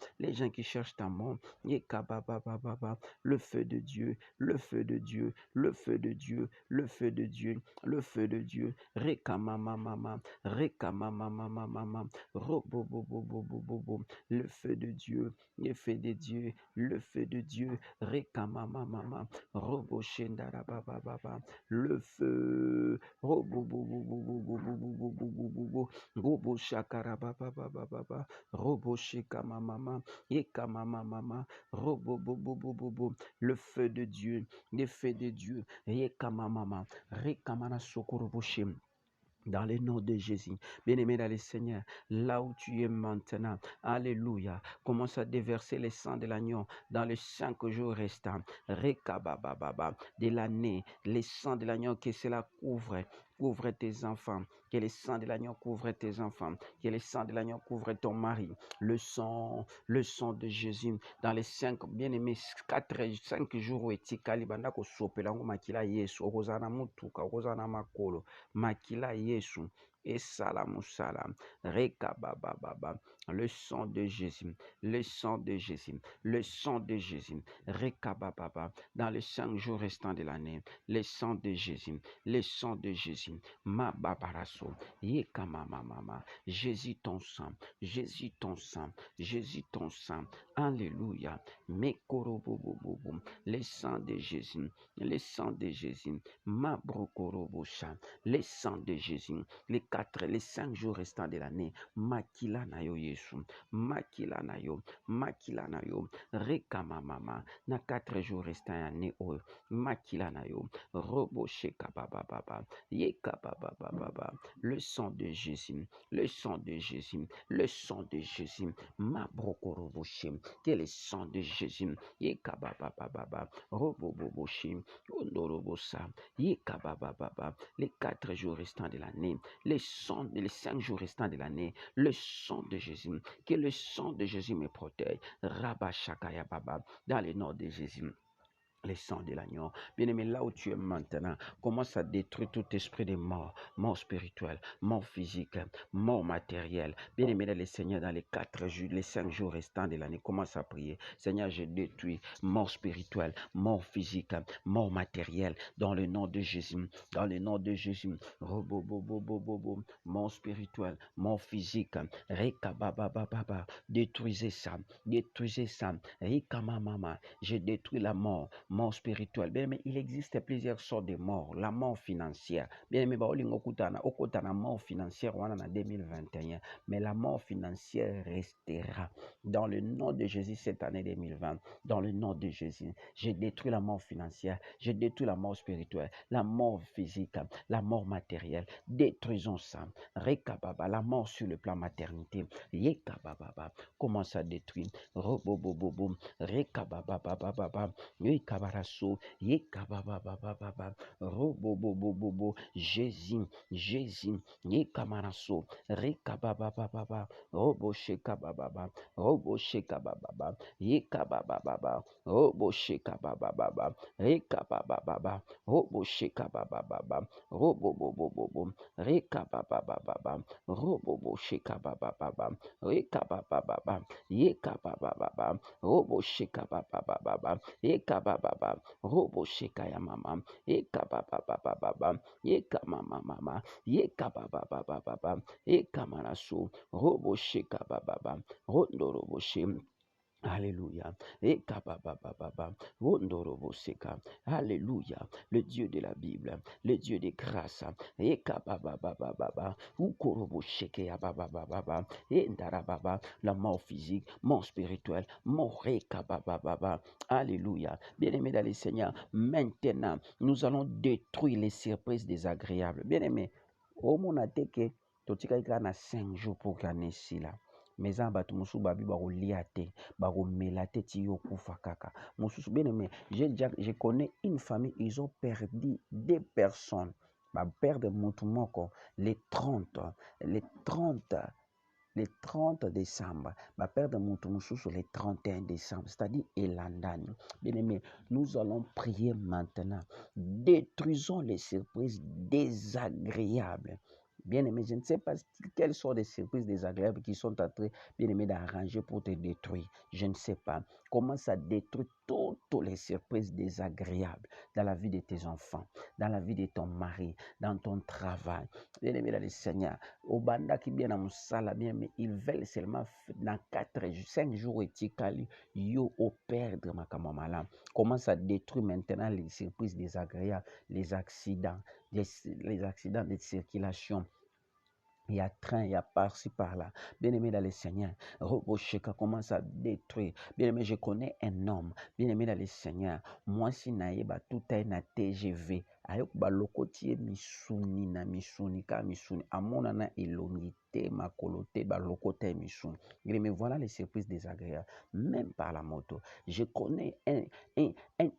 Ekababababa, le feu de Dieu, le feu de Dieu, le feu de Dieu, le feu de Dieu, le feu de Dieu, Rekamamamama, Rekamamamamama, Robobobobobobobo, le feu de Dieu, le feu de Dieu, le feu de Dieu, Rekamamamama, Roboshendarabababa, le feu, Robobobobobobobobobobobo, Roboshakarababababa, Roboshikamamama, Yekamamamama, Robobobobobobo, le feu de Dieu, le feu de Dieu, Yekamamama, Rekamana Sokoroboshim. Dans le nom de Jésus, bien-aimé dans le Seigneur, là où tu es maintenant, alléluia, commence à déverser le sang de l'agneau dans les 5 jours restants, Rekabababa, de l'année, le sang de l'agneau que cela couvre tes enfants, que le sang de l'agneau couvre tes enfants, que le sang de l'agneau couvre ton mari, le sang de Jésus, dans les 5, bien-aimés, 5 jours où tu kalibanda ko sopelango makila Yesu, okozana mutuka, okozana makolo, makila Yesu, et salam salam, rekabababa, le sang de Jésus, le sang de Jésus, le sang de Jésus, rekabababa, dans les 5 jours restants de l'année, le sang de Jésus, le sang de Jésus, ma babaraso, yekamamama, Jésus ton sang, Jésus ton sang, Jésus ton sang, alléluia, mekorobobobobo, le sang de Jésus, le sang de Jésus, ma brokorobosha, le sang de Jésus, les 5 jours restants de l'année, makila nayo Yesu, makila nayo, rekamamama, na 4 jours restants de l'année, makila nayo, roboshe kabababa, yekabababa, le sang de Jésus, le sang de Jésus, le sang de Jésus, ma brokoroboshe, que le sang de Jésus, yekabababa, roboboboshe, ondorobosa, yekabababa, les 4 jours restants de l'année, les 5 jours restants de l'année, le sang de Jésus, que le sang de Jésus me protège, Rabashakaya Baba, dans le nom de Jésus. Les sangs de l'agneau. Bien-aimé, là où tu es maintenant, commence à détruire tout esprit de mort, mort spirituelle, mort physique, mort matérielle. Bien-aimé, dans le Seigneur, dans les 4 jours, les 5 jours restants de l'année, commence à prier. Seigneur, je détruis mort spirituelle, mort physique, mort matérielle, dans le nom de Jésus, dans le nom de Jésus. Mort spirituelle, mort physique, rekababababa, détruisez ça, rekamamama, je détruis la mort spirituelle. Bien aimé, il existe plusieurs sortes de morts. La mort financière. Bien aimé, okutana mort financière en 2021. Mais la mort financière restera. Dans le nom de Jésus cette année 2020. Dans le nom de Jésus. J'ai détruit la mort financière. J'ai détruit la mort spirituelle. La mort physique. La mort matérielle. Détruisons ça. Rekababa. La mort sur le plan maternité. Yekababa. Commence à détruire. Robobobobo. Rekababa. Kabaraso, Yekababababa, Robobobobobo, Jésus, Yekamaraso, Rekababababa, Roboshekabababa, Yekabababa, Roboshekabababa, Rekabababa, Roboshekabababa, Robobobobobo, Rekababababa, Roboboshekabababa, Rekabababa, Yekabababa, Roboshekabababa, Ekabababa, Robo Shekaya Mama, Ekabababa, Ekamama, Ekabababa, Ekamarasu, Robo Shekabababa, Rondo Robo Shem. Alléluia. Alléluia. Le Dieu de la Bible, le Dieu des grâces. La mort physique, mort spirituelle, mort. Alléluia. Bien-aimé dans le Seigneur, maintenant, nous allons détruire les surprises désagréables. Bien-aimé, au monde que tu as 5 jours pour gagner cela. Mais en bateau, musu babi barolia te, baromela te tiyo kufa kaka. Musu bien aimé, je connais une famille, ils ont perdu 2 personnes. Ba perdre mutumoko les 30 décembre. Ba perdre mutumusu sur les 31 décembre, c'est-à-dire Elandani. Bien aimé, nous allons prier maintenant. Détruisons les surprises désagréables. Bien-aimé, je ne sais pas quelles sont les surprises désagréables qui sont en train, bien-aimé, d'arranger pour te détruire. Je ne sais pas. Commence à détruire toutes les surprises désagréables dans la vie de tes enfants, dans la vie de ton mari, dans ton travail. Bien-aimé dans le Seigneur, au banda qui bien à Moussala, bien, mais ils veulent seulement dans 5 jours et tikali, yo au perdre ma kamamala. Commence à détruire maintenant les surprises désagréables, les accidents de circulation. Il y a train, il y a par-ci, par-là. Bien-aimé dans le Seigneur, Robosheka commence à détruire. Bien-aimé, je connais un homme. Bien-aimé dans le Seigneur, moi si naïba tout est na TGV. Ayok ba lokotie misuni na misuni ka misuni. Amona na elongite makolote ba lokote misuni. Mais voilà les surprises désagréables. Même par la moto. Je connais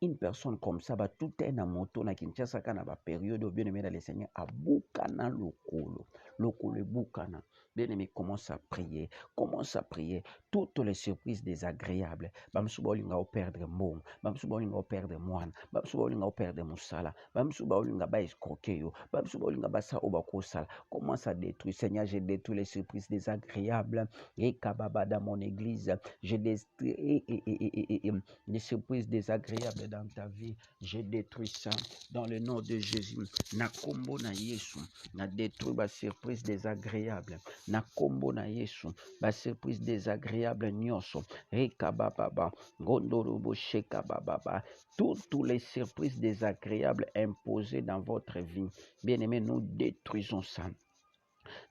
une personne comme ça, bah, tout est na moto na Kinshasa kana ba période bien-aimé dans le Seigneur. Abuka na lokolo. Lokolo bukana. Bien-aimé, commence à prier. Commence à prier. Toutes les surprises désagréables. Bamsuba olinga au perdre mon. Bamsuba olinga au perdre moine. Bamsuba olinga au perdre musala. Bamsuba olinga ba escroquer. Bamsuba olinga ba sa obako sala. Commence à détruire. Seigneur, j'ai détruit les surprises désagréables. Et kababa dans mon église. J'ai détruit les surprises désagréables dans ta vie. J'ai détruit ça dans le nom de Jésus. Na kombo na Yesu. Na détruit ma surprise désagréable. Na kombo na Yesu. Ma surprise désagréable nyonso. Rekababa. Gondorobo shekababa. Toutes les surprises désagréables imposées dans votre vie. Bien-aimés, nous détruisons ça.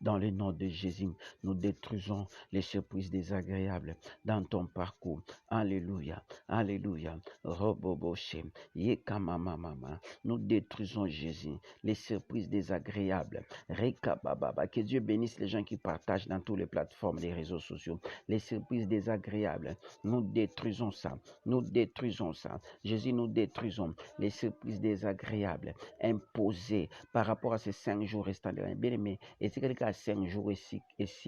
Dans le nom de Jésus, nous détruisons les surprises désagréables dans ton parcours. Alléluia, alléluia. Roboboshe, yekamamama. Nous détruisons Jésus, les surprises désagréables. Rekabababa. Que Dieu bénisse les gens qui partagent dans toutes les plateformes des réseaux sociaux. Les surprises désagréables, nous détruisons ça. Nous détruisons ça. Jésus, nous détruisons les surprises désagréables imposées par rapport à ces 5 jours restants de l'année. Bien aimé, et c'est quelqu'un à 5 jours ici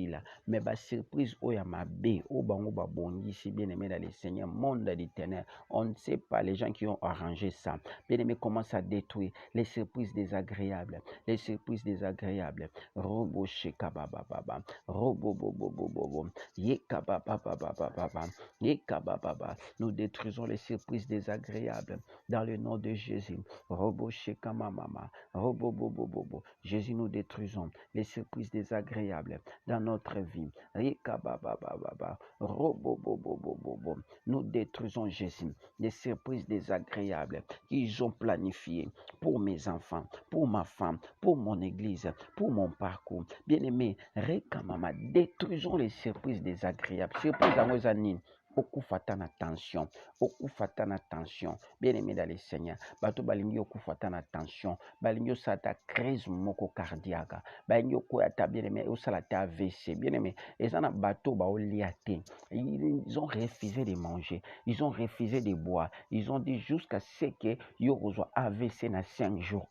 là. Mais la surprise, oh ya ma bé, oh bango ba bon ici, bien aimé dans les Seigneurs, monde des ténèbres. On ne sait pas les gens qui ont arrangé ça. Bien aimé, commence à détruire les surprises désagréables. Les surprises désagréables. Robo sheka baba baba. Robo bobo bobo. Yeka baba baba baba. Yeka baba. Nous détruisons les surprises désagréables dans le nom de Jésus. Robo sheka mama. Robo bobo bobo. Jésus, nous détruisons les surprises désagréables dans notre vie. Yeka baba baba. Robo bobo bobo. Nous détruisons Jésus les surprises désagréables qu'ils ont planifiées pour mes enfants, pour ma femme, pour mon église, pour mon parcours. Bien-aimé, Rekamama, détruisons les surprises désagréables. Surprise à nos amis. Okufata na tension, okufata na tension. Bien-aimé dans le Seigneur, bato balingi okufata na tension, balingi osata crise moko cardiaque, balingi okoyata bien-aimé osala ta AVC. Bien-aimé, ezana bato baoliate. Ils ont refusé de manger, ils ont refusé de boire, ils ont dit jusqu'à ce que yo reçoit AVC na 5 jours.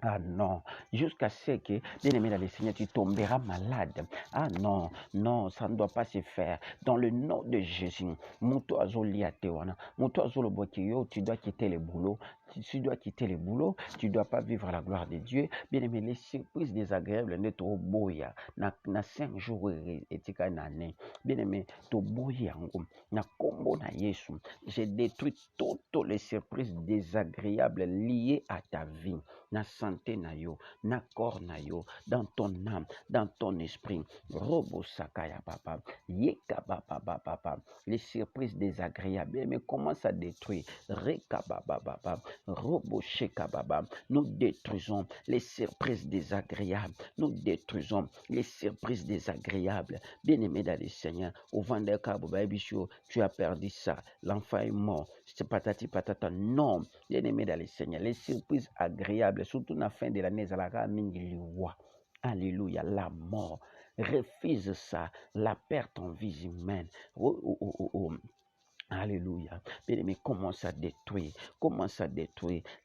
Ah non, jusqu'à ce que, bien-aimé dans le Seigneur, tu tomberas malade. Ah non, non, ça ne doit pas se faire. Dans le nom de Jésus, Muto azoli atewana, Muto azolo bokiyo, tu dois quitter le boulot. Tu dois quitter le boulot, tu ne dois pas vivre la gloire de Dieu. Bien-aimé, les surprises désagréables n'est trop boya. Na 5 jours et tika nane. Bien-aimé, to boya ngo. Na kombo na Yesu. J'ai détruit toutes les surprises désagréables liées à ta vie. Na santé na yo, na corps na yo, dans ton âme, dans ton esprit. Robo sakaya papa, yeka papa papa. Les surprises désagréables, mais commence à détruire. Reka papa, robo sheka baba. Nous détruisons les surprises désagréables. Nous détruisons les surprises désagréables. Bien-aimé dans le Seigneur, au vendeur cabo tu as perdu ça. L'enfant est mort. C'est patati patata. Non, bien-aimé dans le Seigneur, les surprises agréables, surtout à la fin de l'année, alléluia, la mort. Refuse ça, la perte en vie humaine. Alléluia. Bien-aimé, commence à détruire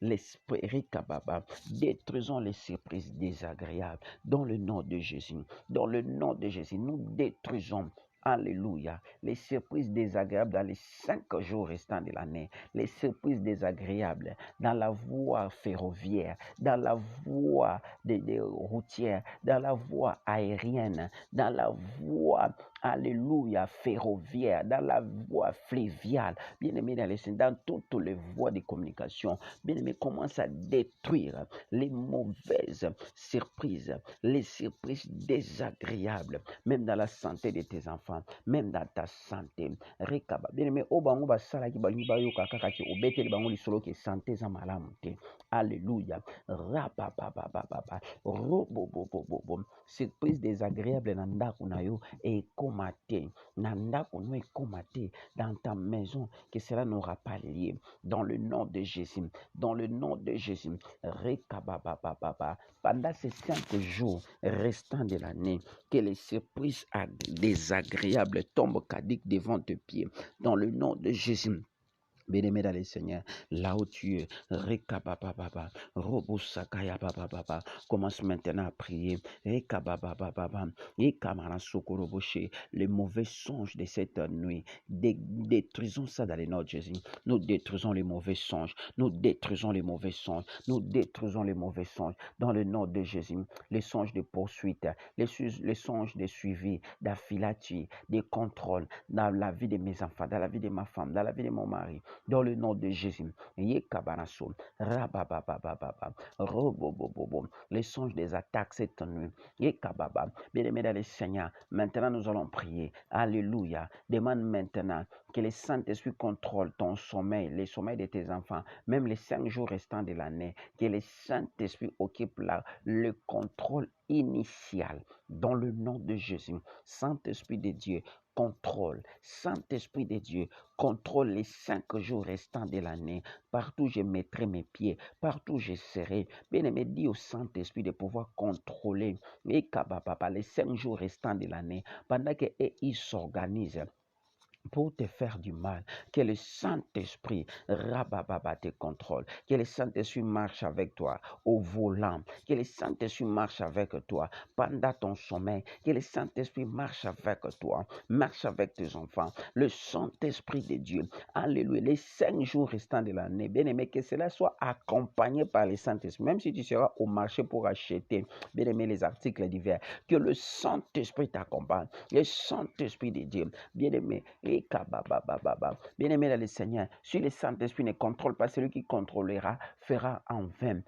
l'esprit kababa. Détruisons les surprises désagréables dans le nom de Jésus. Dans le nom de Jésus, nous détruisons Alléluia. Les surprises désagréables dans les 5 jours restants de l'année. Les surprises désagréables dans la voie ferroviaire, dans la voie routière, dans la voie aérienne, dans la voie, alléluia, ferroviaire, dans la voie fluviale. Bien-aimé dans dans toutes les voies de communication. Bien-aimé, commence à détruire les mauvaises surprises, les surprises désagréables, même dans la santé de tes enfants, même dans ta santé. Rekaba. Bien-aimé, obango basala ki balingi bayoka kaka ki obeteli bango lisolo ke santé za malamu te. Alléluia. Rapapapapapa. Robobobobobo. Surprise désagréable na ndako na yo ekoma te. Na ndako no ekoma te. Dans ta maison, que cela n'aura pas lieu. Dans le nom de Jésus. Dans le nom de Jésus. Rekababababa. Pendant ces 5 jours restants de l'année, que les surprises désagréables tombent cadiques devant tes pieds. Dans le nom de Jésus. Bien-aimé dans le Seigneur, là où tu es, Rekabababa, Robosakaya Baba, commence maintenant à prier. Rekabababa, Ekamara Sokoroboche, les mauvais songes de cette nuit. Détruisons ça dans les noms de Jésus. Nous détruisons les mauvais songes. Nous détruisons les mauvais songes. Nous détruisons les mauvais songes. Dans le nom de Jésus, les songes de poursuite, les songes de suivi, d'affilature, de contrôle dans la vie de mes enfants, dans la vie de ma femme, dans la vie de mon mari. Dans le nom de Jésus, Yekabanaso, Rabababababa, Robobobobo, les songes des attaques cette nuit, Yekababa, bien-aimés dans le Seigneur, maintenant nous allons prier, Alléluia, demande maintenant que le Saint-Esprit contrôle ton sommeil, le sommeil de tes enfants, même les 5 jours restants de l'année, que le Saint-Esprit occupe le contrôle initial, dans le nom de Jésus, Saint-Esprit de Dieu, contrôle, Saint-Esprit de Dieu, contrôle les 5 jours restants de l'année. Partout je mettrai mes pieds, partout je serai. Bien-aimé, dis au Saint-Esprit de pouvoir contrôler les 5 jours restants de l'année, pendant qu'ils s'organisent pour te faire du mal, que le Saint-Esprit rabababa te contrôle, que le Saint-Esprit marche avec toi au volant, que le Saint-Esprit marche avec toi pendant ton sommeil, que le Saint-Esprit marche avec toi, marche avec tes enfants, le Saint-Esprit de Dieu, alléluia, les 5 jours restants de l'année, bien-aimé, que cela soit accompagné par le Saint-Esprit, même si tu seras au marché pour acheter, bien-aimé, les articles divers, que le Saint-Esprit t'accompagne, le Saint-Esprit de Dieu, bien-aimé, bien-aimé dans le Seigneur, si le Saint-Esprit ne contrôle pas, celui qui contrôlera fera en vain.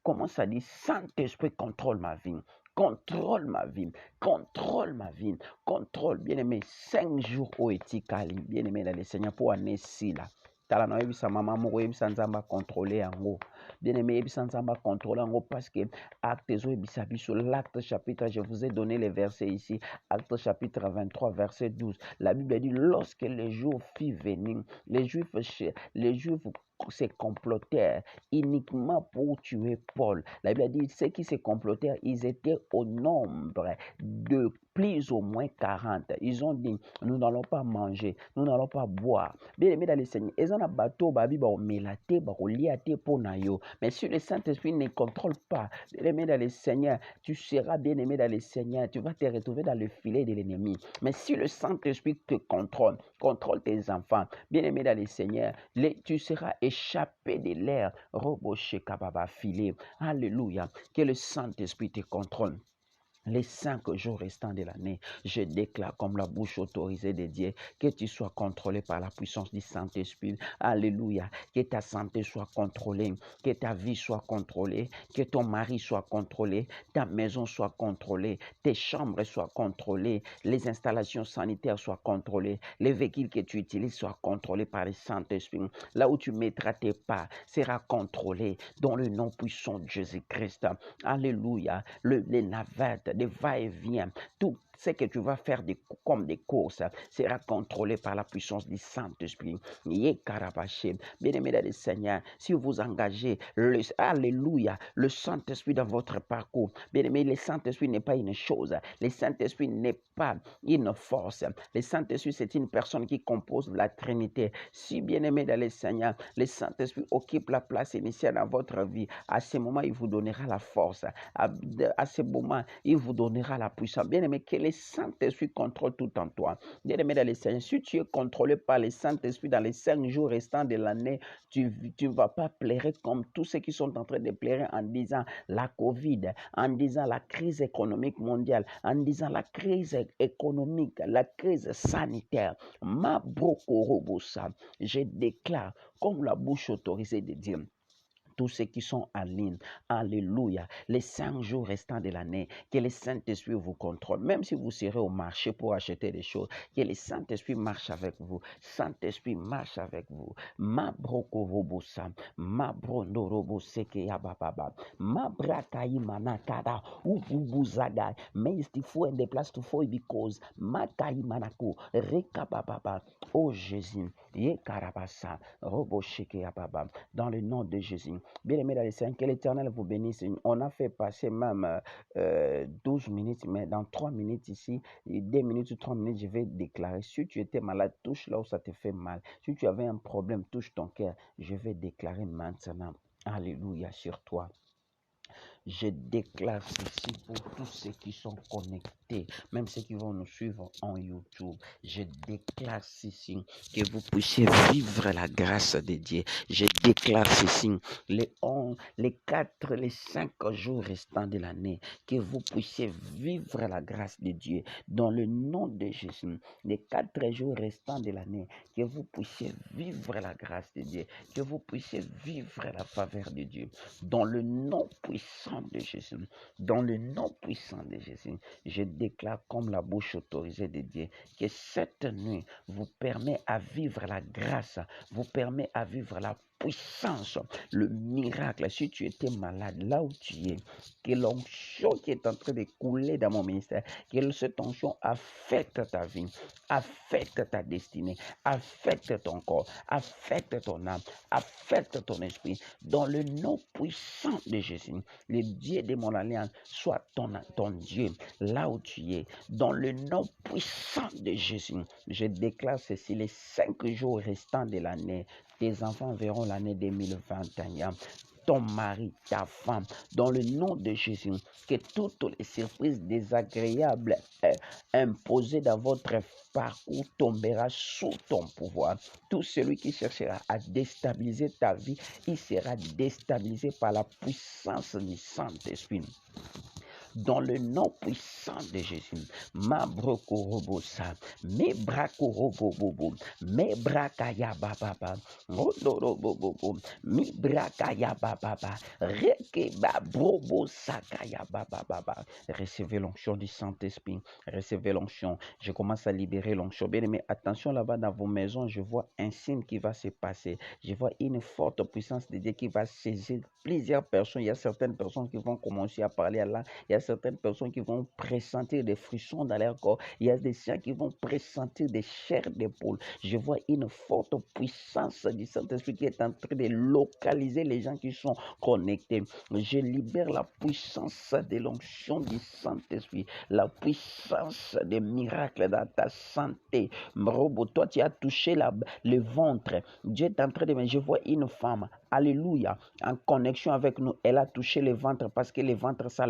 Commence à dire, Saint-Esprit contrôle ma vie. Contrôle ma vie, contrôle ma vie, contrôle, bien-aimé, 5 jours au etikali, bien-aimé dans le Seigneur, pour année si là. Tala na yebisa mama moko yebisa nzamba contrôler yango. Bien-aimé yebisa nzamba contrôler yango parce que acte zo yebisa biso l'acte chapitre, je vous ai donné les versets ici, acte chapitre 23 verset 12. La Bible dit lorsque les jours fit venir, les Juifs se complotèrent uniquement pour tuer Paul. La Bible dit ceux qui se complotèrent, ils étaient au nombre de plus ou moins 40. Ils ont dit, nous n'allons pas manger, nous n'allons pas boire. Bien aimé dans le Seigneur, ils ont un bateau, mais si le Saint-Esprit ne contrôle pas, bien aimé dans le Seigneur, tu seras bien aimé dans le Seigneur, tu vas te retrouver dans le filet de l'ennemi. Mais si le Saint-Esprit te contrôle tes enfants, bien aimé dans le Seigneur, tu seras échappé de l'air, roboché kababa filet. Alléluia, que le Saint-Esprit te contrôle. Les 5 jours restants de l'année, je déclare comme la bouche autorisée de Dieu que tu sois contrôlé par la puissance du Saint-Esprit. Alléluia. Que ta santé soit contrôlée, que ta vie soit contrôlée, que ton mari soit contrôlé, ta maison soit contrôlée, tes chambres soient contrôlées, les installations sanitaires soient contrôlées, les véhicules que tu utilises soient contrôlés par le Saint-Esprit. Là où tu mettras tes pas sera contrôlé dans le nom puissant de Jésus-Christ. Alléluia. Les navettes, des va-et-vient, tout ce que tu vas faire comme des courses sera contrôlé par la puissance du Saint-Esprit. Bien-aimé dans le Seigneur, si vous engagez alléluia, le Saint-Esprit dans votre parcours, bien-aimé, le Saint-Esprit n'est pas une chose, le Saint-Esprit n'est pas une force, le Saint-Esprit c'est une personne qui compose la Trinité. Si bien-aimé dans le Seigneur, le Saint-Esprit occupe la place initiale dans votre vie, à ce moment il vous donnera la force, à ce moment il vous donnera la puissance. Bien-aimé, que le le Saint-Esprit contrôle tout en toi. Bien-aimé dans le Seigneur, si tu es contrôlé par le Saint-Esprit dans les 5 jours restants de l'année, tu ne vas pas pleurer comme tous ceux qui sont en train de pleurer en disant la COVID, en disant la crise économique mondiale, en disant la crise économique, la crise sanitaire. Ma brokorobosa, je déclare comme la bouche autorisée de Dieu. Tous ceux qui sont en ligne, alléluia, les 5 jours restants de l'année, que le Saint-Esprit vous contrôle, même si vous serez au marché pour acheter des choses, que le Saint-Esprit marche avec vous, Saint-Esprit marche avec vous, ma brokorobosa, ma brondoroboseke yabababa, ma brakayi manakada, ububuzaga, meistifo and the place to for because ma kayi manako, rekabababa, oh Jésus, ye karabasa, robosheke yababa, dans le nom de Jésus. Bien-aimés dans les Seigneur, que l'Éternel vous bénisse. On a fait passer même 12 minutes, mais dans 3 minutes ici, 2 minutes ou 3 minutes, je vais déclarer. Si tu étais malade, touche là où ça te fait mal. Si tu avais un problème, touche ton cœur. Je vais déclarer maintenant. Alléluia sur toi. Je déclare ceci pour tous ceux qui sont connectés, même ceux qui vont nous suivre en YouTube. Je déclare ceci, que vous puissiez vivre la grâce de Dieu. Je déclare ceci, les 4, les 5 jours restants de l'année, que vous puissiez vivre la grâce de Dieu. Dans le nom de Jésus, les 4 jours restants de l'année, que vous puissiez vivre la grâce de Dieu, que vous puissiez vivre la faveur de Dieu. Dans le nom puissant de Jésus, dans le nom puissant de Jésus, je déclare comme la bouche autorisée de Dieu que cette nuit vous permet à vivre la grâce, vous permet à vivre la puissance, le miracle. Si tu étais malade, là où tu es, que l'onction qui est en train de couler dans mon ministère, que cette onction affecte ta vie, affecte ta destinée, affecte ton corps, affecte ton âme, affecte ton esprit. Dans le nom puissant de Jésus, le Dieu de mon alliance soit ton Dieu, là où tu es. Dans le nom puissant de Jésus, je déclare ceci, les 5 jours restants de l'année, tes enfants verront l'année 2021. Ton mari, ta femme, dans le nom de Jésus, que toutes les surprises désagréables imposées dans votre parcours tombera sous ton pouvoir. Tout celui qui cherchera à déstabiliser ta vie, il sera déstabilisé par la puissance du Saint-Esprit. Dans le nom puissant de Jésus, ma brokorobosa, me brakorobobobo, me brakaya bababa, rodorobobobo, mi brakaya bababa, rekeba brobosakaya bababa. Recevez l'onction du Saint-Esprit, recevez l'onction. Je commence à libérer l'onction. Bien aimé, attention là-bas dans vos maisons, je vois un signe qui va se passer. Je vois une forte puissance de Dieu qui va saisir plusieurs personnes. Il y a certaines personnes qui vont commencer à parler à là. Il y a certaines personnes qui vont pressentir des frissons dans leur corps. Il y a des gens qui vont pressentir des chairs d'épaule. Je vois une forte puissance du Saint-Esprit qui est en train de localiser les gens qui sont connectés. Je libère la puissance de l'onction du Saint-Esprit, la puissance des miracles dans ta santé. Mrobo, toi tu as touché le ventre. Dieu est en train de... Je vois une femme, alléluia, en connexion avec nous. Elle a touché le ventre parce que le ventre, ça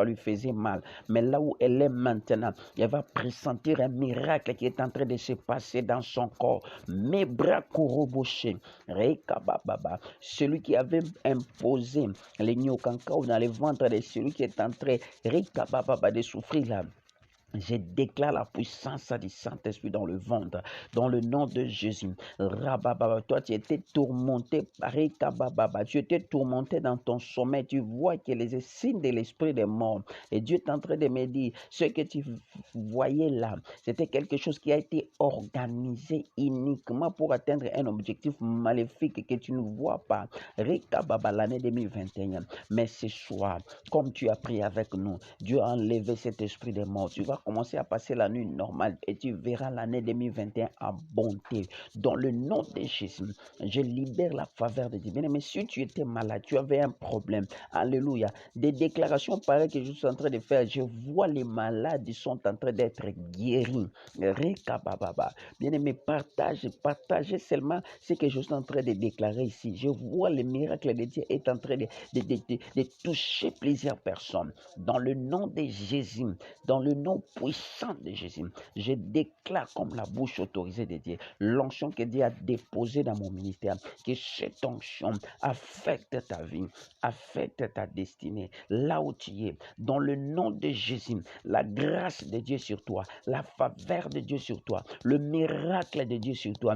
lui faisait mal. Mais là où elle est maintenant, elle va pressentir un miracle qui est en train de se passer dans son corps. Mes bras koroboché, rekabababa, celui qui avait imposé les nyokankao dans le ventre de celui qui est en train de souffrir là. Je déclare la puissance du Saint-Esprit dans le ventre, dans le nom de Jésus. Rabababa, toi tu étais tourmenté, tu étais tourmenté dans ton sommeil. Tu vois que les signes de l'esprit des morts. Et Dieu est en train de me dire, ce que tu voyais là, c'était quelque chose qui a été organisé uniquement pour atteindre un objectif maléfique que tu ne vois pas. Rikababa, l'année 2021. Mais ce soir, comme tu as prié avec nous, Dieu a enlevé cet esprit des morts. Tu vas commencer à passer la nuit normale et tu verras l'année 2021 en bonté. Dans le nom de Jésus, je libère la faveur de Dieu. Mais si tu étais malade, tu avais un problème, alléluia, des déclarations pareilles que je suis en train de faire, je vois les malades, ils sont en train d'être guéris. Bien aimé, partagez seulement ce que je suis en train de déclarer ici. Je vois le miracle de Dieu est en train de toucher plusieurs personnes. Dans le nom de Jésus, dans le nom puissant de Jésus, je déclare comme la bouche autorisée de Dieu, l'onction que Dieu a déposée dans mon ministère, que cette onction affecte ta vie, affecte ta destinée, là où tu es, dans le nom de Jésus, la grâce de Dieu sur toi, la faveur de Dieu sur toi, le miracle de Dieu sur toi.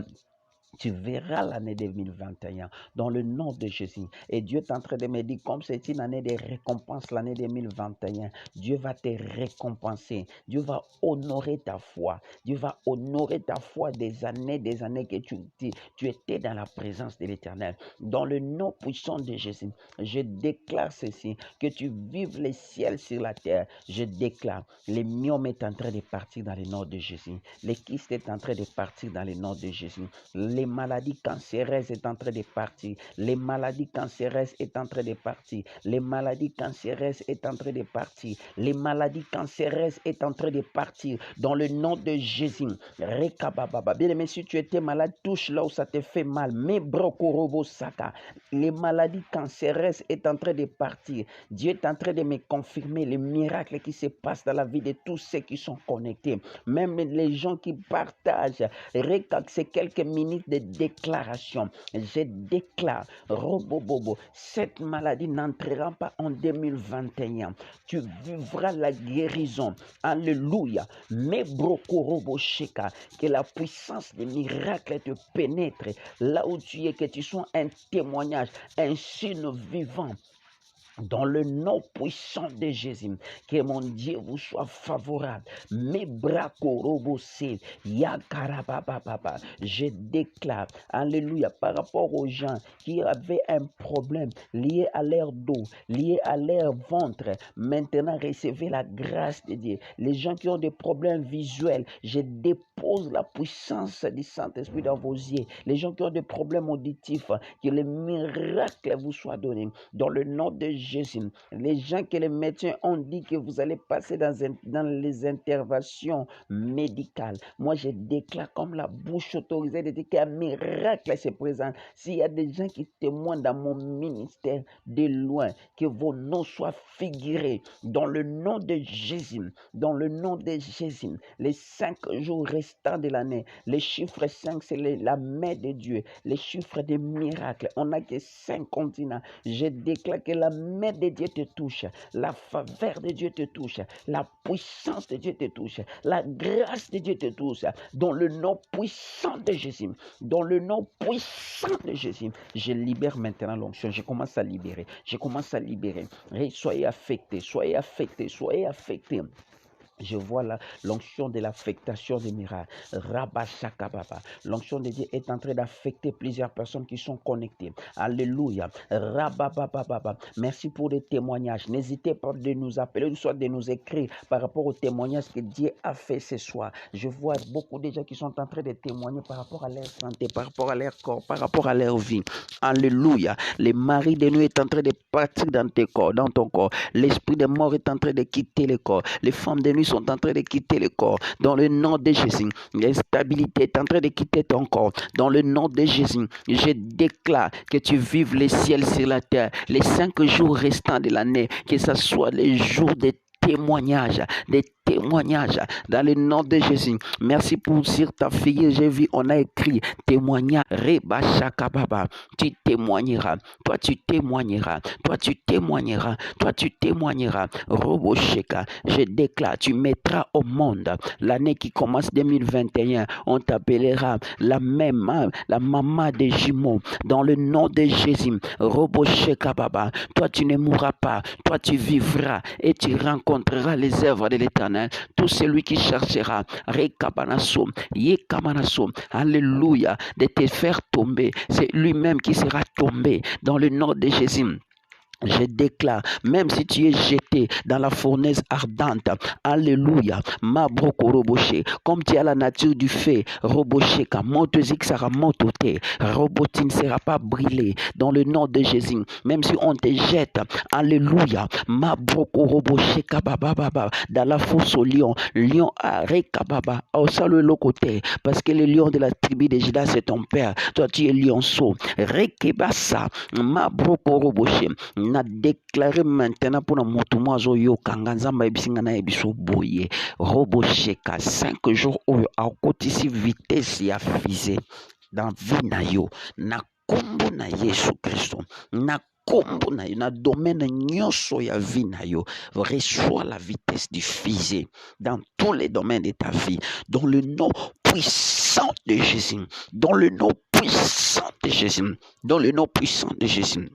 Tu verras l'année 2021 dans le nom de Jésus. Et Dieu est en train de me dire, comme c'est une année de récompense, l'année 2021, Dieu va te récompenser. Dieu va honorer ta foi. Dieu va honorer ta foi des années que tu étais dans la présence de l'Éternel. Dans le nom puissant de Jésus, je déclare ceci, que tu vives les ciels sur la terre. Je déclare, les myomes est en train de partir dans le nom de Jésus. Les kystes est en train de partir dans le nom de Jésus. Les maladies cancéreuses est en train de partir. Les maladies cancéreuses est en train de partir. Les maladies cancéreuses est en train de partir. Les maladies cancéreuses est en train de partir. Dans le nom de Jésus. Rekabababa. Bien aimé, si tu étais malade, touche là où ça te fait mal. Mais brokorobo saka. Les maladies cancéreuses est en train de partir. Dieu est en train de me confirmer les miracles qui se passent dans la vie de tous ceux qui sont connectés. Même les gens qui partagent. C'est quelques minutes de déclaration. Je déclare, Robobobo, cette maladie n'entrera pas en 2021. Tu vivras la guérison. Alléluia. Mais Brokorobo Sheka, que la puissance des miracles te pénètre là où tu es, que tu sois un témoignage, un signe vivant. Dans le nom puissant de Jésus, que mon Dieu vous soit favorable. Mes bras korobosé, yakarabababa. Je déclare, alléluia, par rapport aux gens qui avaient un problème lié à leur dos, lié à leur ventre, maintenant recevez la grâce de Dieu. Les gens qui ont des problèmes visuels, je dépose la puissance du Saint-Esprit dans vos yeux. Les gens qui ont des problèmes auditifs, que le miracle vous soit donné. Dans le nom de Jésus, les gens que les médecins ont dit que vous allez passer dans les interventions médicales, moi je déclare comme la bouche autorisée de dire qu'un miracle se présente. S'il y a des gens qui témoignent dans mon ministère de loin, que vos noms soient figurés dans le nom de Jésus, dans le nom de Jésus. Les 5 jours restants de l'année, les chiffres 5 c'est la main de Dieu, les chiffres des miracles. On n'a que 5 continents. Je déclare que la main de Dieu te touche, la faveur de Dieu te touche, la puissance de Dieu te touche, la grâce de Dieu te touche, dans le nom puissant de Jésus, dans le nom puissant de Jésus. Je libère maintenant l'onction, je commence à libérer, Et soyez affectés, soyez affectés, soyez affectés. Je vois là l'onction de l'affectation des miracles. Rabashakababa. L'onction de Dieu est en train d'affecter plusieurs personnes qui sont connectées. Alléluia. Rababababa. Merci pour les témoignages. N'hésitez pas de nous appeler ou soit de nous écrire par rapport aux témoignages que Dieu a fait ce soir. Je vois beaucoup de gens qui sont en train de témoigner par rapport à leur santé, par rapport à leur corps, par rapport à leur vie. Alléluia. Les maris de nuit est en train de partir dans tes corps, dans ton corps. L'esprit de mort est en train de quitter le corps. Les femmes de nuit sont en train de quitter le corps. Dans le nom de Jésus, l'instabilité est en train de quitter ton corps. Dans le nom de Jésus, je déclare que tu vives les ciels sur la terre. Les 5 jours restants de l'année, que ce soit les jours de témoignages, dans le nom de Jésus. Merci pour sur ta fille, j'ai vu, on a écrit témoignage. Reba Shakababa, tu témoigneras, toi tu témoigneras, toi tu témoigneras, toi tu témoigneras. Robo Sheka, je déclare, tu mettras au monde l'année qui commence 2021, on t'appellera la maman des jumeaux, dans le nom de Jésus. Robo Sheka Baba, toi tu ne mourras pas, toi tu vivras et tu rencontreras les œuvres de l'Éternel. Tout celui qui cherchera, alléluia, de te faire tomber, c'est lui-même qui sera tombé dans le nom de Jésus. Je déclare, même si tu es jeté dans la fournaise ardente, alléluia, ma broko roboché, comme tu as la nature du feu, roboché, quand motozik sera mototé, robotine ne sera pas brûlé, dans le nom de Jésus, même si on te jette, alléluia, ma broko roboché, kabababa, dans la fosse au lion arrête kababa, au salut le côté, parce que le lion de la tribu de Juda c'est ton père, toi tu es lionceau, rekebasa, ma broko roboché, na déclaré maintenant pour la motumazo yo kanganzamba ebisingana ebiso boye robo sheka 5 jours oyo akotisi vitesse ya fusée dans vie na yo na kombo na Yesu Kristo na kombo na yo na domaine nyonso ya vie na yo reçois la vitesse du fusée dans tous les domaines de ta vie dans le nom puissant de Jésus dans le nom puissant de Jésus dans le nom puissant de Jésus.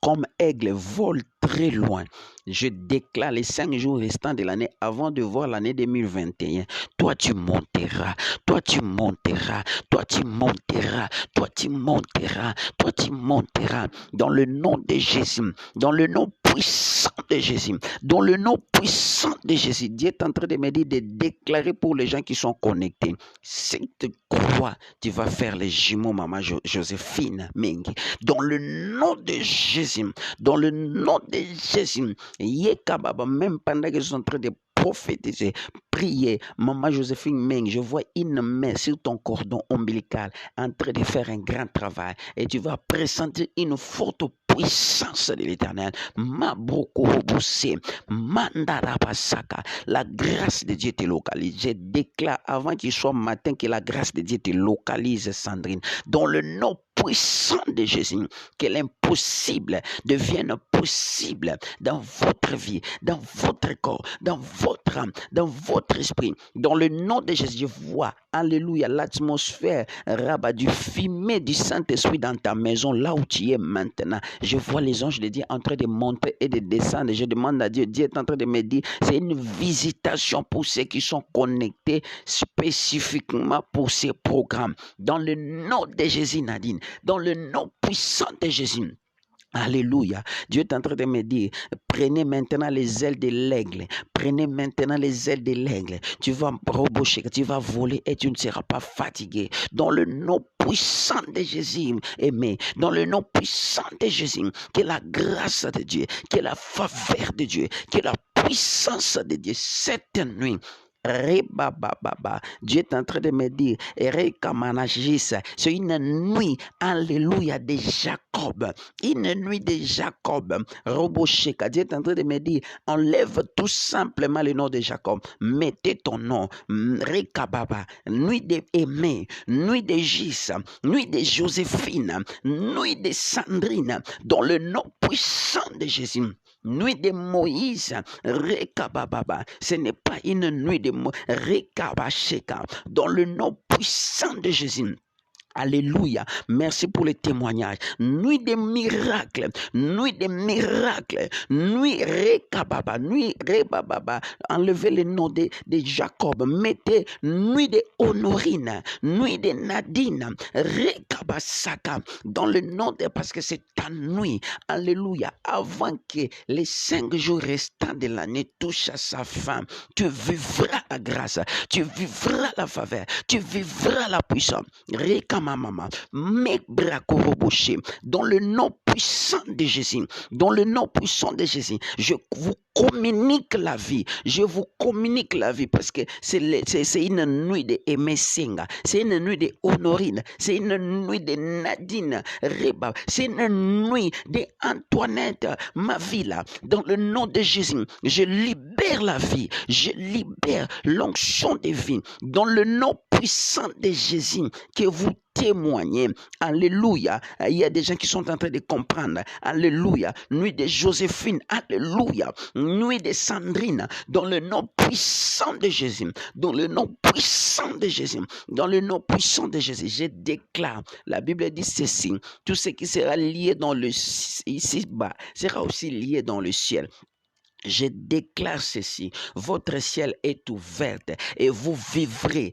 Comme aigle vole très loin, je déclare les 5 jours restants de l'année avant de voir l'année 2021. Toi, tu monteras, toi, tu monteras, toi, tu monteras, toi, tu monteras, toi, tu monteras dans le nom de Jésus, dans le nom puissant de Jésus, dans le nom puissant de Jésus. Dieu est en train de me dire de déclarer pour les gens qui sont connectés. Si tu crois, tu vas faire les jumeaux, maman Joséphine Mengi. Dans le nom de Jésus, dans le nom de Jésus, Yekababa, même pendant qu'ils sont en train de prophétiser, prier, maman Joséphine Meng, je vois une main sur ton cordon ombilical en train de faire un grand travail et tu vas pressentir une forte puissance de l'Éternel. La grâce de Dieu te localise. Je déclare avant qu'il soit matin que la grâce de Dieu te localise, Sandrine. Dans le nom puissant de Jésus, que l'impossible devienne possible dans votre vie, dans votre corps, dans votre âme, dans votre esprit. Dans le nom de Jésus, je vois, alléluia, l'atmosphère, rabat, du fumet du Saint-Esprit dans ta maison, là où tu es maintenant. Je vois les anges de Dieu en train de monter et de descendre. Je demande à Dieu, Dieu est en train de me dire, c'est une visitation pour ceux qui sont connectés spécifiquement pour ces programmes. Dans le nom de Jésus, Nadine, dans le nom puissant de Jésus. Alléluia. Dieu est en train de me dire, prenez maintenant les ailes de l'aigle. Prenez maintenant les ailes de l'aigle. Tu vas reboucher, tu vas voler et tu ne seras pas fatigué. Dans le nom puissant de Jésus, aimé. Dans le nom puissant de Jésus, que la grâce de Dieu, que la faveur de Dieu, que la puissance de Dieu, cette nuit, Dieu est en train de me dire, c'est une nuit, alléluia, de Jacob. Une nuit de Jacob. Robosheka. Dieu est en train de me dire, enlève tout simplement le nom de Jacob. Mettez ton nom. Rekababa. Nuit de Aimé. Nuit de Gis. Nuit de Joséphine. Nuit de Sandrine. Dans le nom puissant de Jésus. Nuit de Moïse, Rekababa, ce n'est pas une nuit de Moïse, Rekabasheka, dans le nom puissant de Jésus. Alléluia. Merci pour le témoignage. Nuit des miracles. Nuit des miracles. Nuit Rekababa. Nuit Rebababa. Enlevez le nom de Jacob. Mettez nuit de Honorine. Nuit de Nadine. Rekabasaka. Dans le nom de... Parce que c'est ta nuit. Alléluia. Avant que les 5 jours restants de l'année touchent à sa fin, tu vivras la grâce. Tu vivras la faveur. Tu vivras la puissance. Maman, dans le nom puissant de Jésus, dans le nom puissant de Jésus, je vous communique la vie, je vous communique la vie parce que c'est une nuit de Aimé Senga, c'est une nuit de Honorine, c'est une nuit de Nadine Reba, c'est une nuit de Antoinette, ma vie là, dans le nom de Jésus, je libère la vie, je libère l'onction de vie, dans le nom puissant de Jésus, que vous témoignez. Alléluia. Il y a des gens qui sont en train de comprendre. Alléluia. Nuit de Joséphine. Alléluia. Nuit de Sandrine. Dans le nom puissant de Jésus. Dans le nom puissant de Jésus. Dans le nom puissant de Jésus. Je déclare. La Bible dit ceci. Tout ce qui sera lié dans le ici-bas sera aussi lié dans le ciel. Je déclare ceci, votre ciel est ouvert et vous vivrez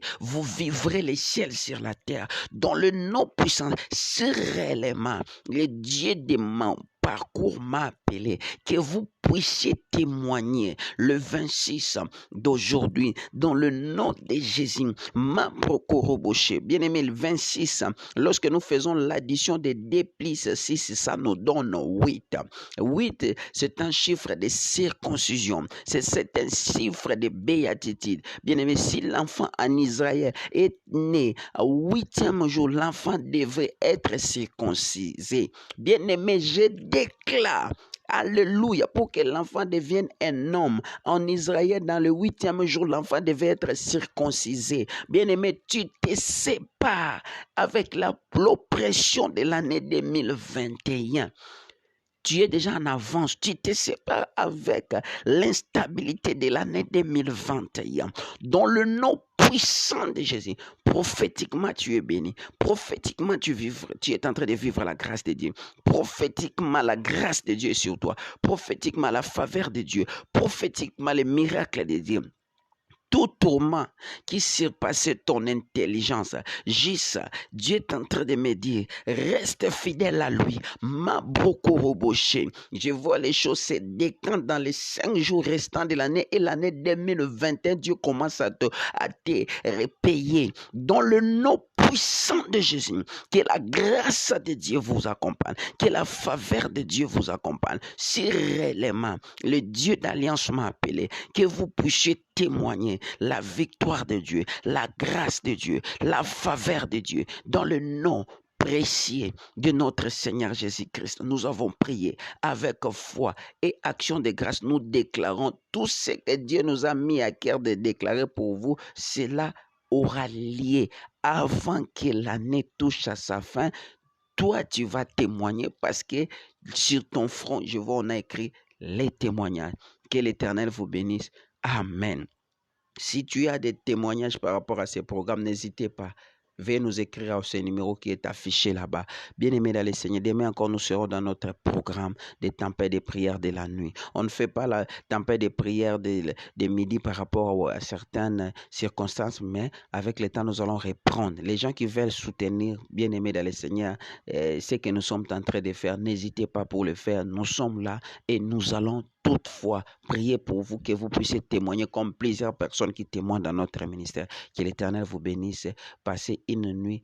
les ciels sur la terre. Dans le nom puissant, si réellement le Dieu des mains parcours m'a appelé, que vous puissiez témoigner le 26 d'aujourd'hui dans le nom de Jésus. Ma procoroboché, bien aimé, le 26, lorsque nous faisons l'addition de 2 plus 6, ça nous donne 8. 8, c'est un chiffre de circoncision, c'est un chiffre de béatitude. Bien aimé, si l'enfant en Israël est né au 8e jour, l'enfant devrait être circoncisé. Bien aimé, je déclare Alléluia, pour que l'enfant devienne un homme. En Israël, dans le 8e jour, l'enfant devait être circoncisé. Bien-aimé, tu te sépares avec l'oppression de l'année 2021. Tu es déjà en avance, tu te sépares avec l'instabilité de l'année 2021. Dans le nom puissant de Jésus, prophétiquement tu es béni, prophétiquement tu es en train de vivre la grâce de Dieu, prophétiquement la grâce de Dieu est sur toi, prophétiquement la faveur de Dieu, prophétiquement les miracles de Dieu. Tout tourment qui surpassait ton intelligence, Gis, Dieu est en train de me dire, reste fidèle à lui. Je vois les choses se décantent dans les 5 jours restants de l'année et l'année 2021, Dieu commence à te repayer. Dans le nom puissant de Jésus, que la grâce de Dieu vous accompagne, que la faveur de Dieu vous accompagne. Si réellement le Dieu d'alliance m'a appelé, que vous puissiez témoigner la victoire de Dieu, la grâce de Dieu, la faveur de Dieu, dans le nom précieux de notre Seigneur Jésus-Christ. Nous avons prié avec foi et action de grâce. Nous déclarons tout ce que Dieu nous a mis à cœur de déclarer pour vous. Cela aura lieu avant que l'année touche à sa fin. Toi, tu vas témoigner parce que sur ton front, je vois, on a écrit les témoignages. Que l'Éternel vous bénisse. Amen. Si tu as des témoignages par rapport à ces programmes, n'hésitez pas. Veuillez nous écrire à ce numéro qui est affiché là-bas. Bien-aimés dans le Seigneur, demain encore nous serons dans notre programme des tempêtes de prière de la nuit. On ne fait pas la tempête de prière de midi par rapport à certaines circonstances, mais avec le temps, nous allons reprendre. Les gens qui veulent soutenir, bien-aimés dans le Seigneur, ce que nous sommes en train de faire, n'hésitez pas pour le faire. Nous sommes là et nous allons toutefois prier pour vous, que vous puissiez témoigner comme plusieurs personnes qui témoignent dans notre ministère. Que l'Éternel vous bénisse. Passez une nuit,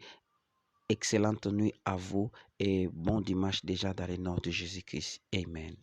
excellente nuit à vous et bon dimanche déjà dans le nom de Jésus-Christ. Amen.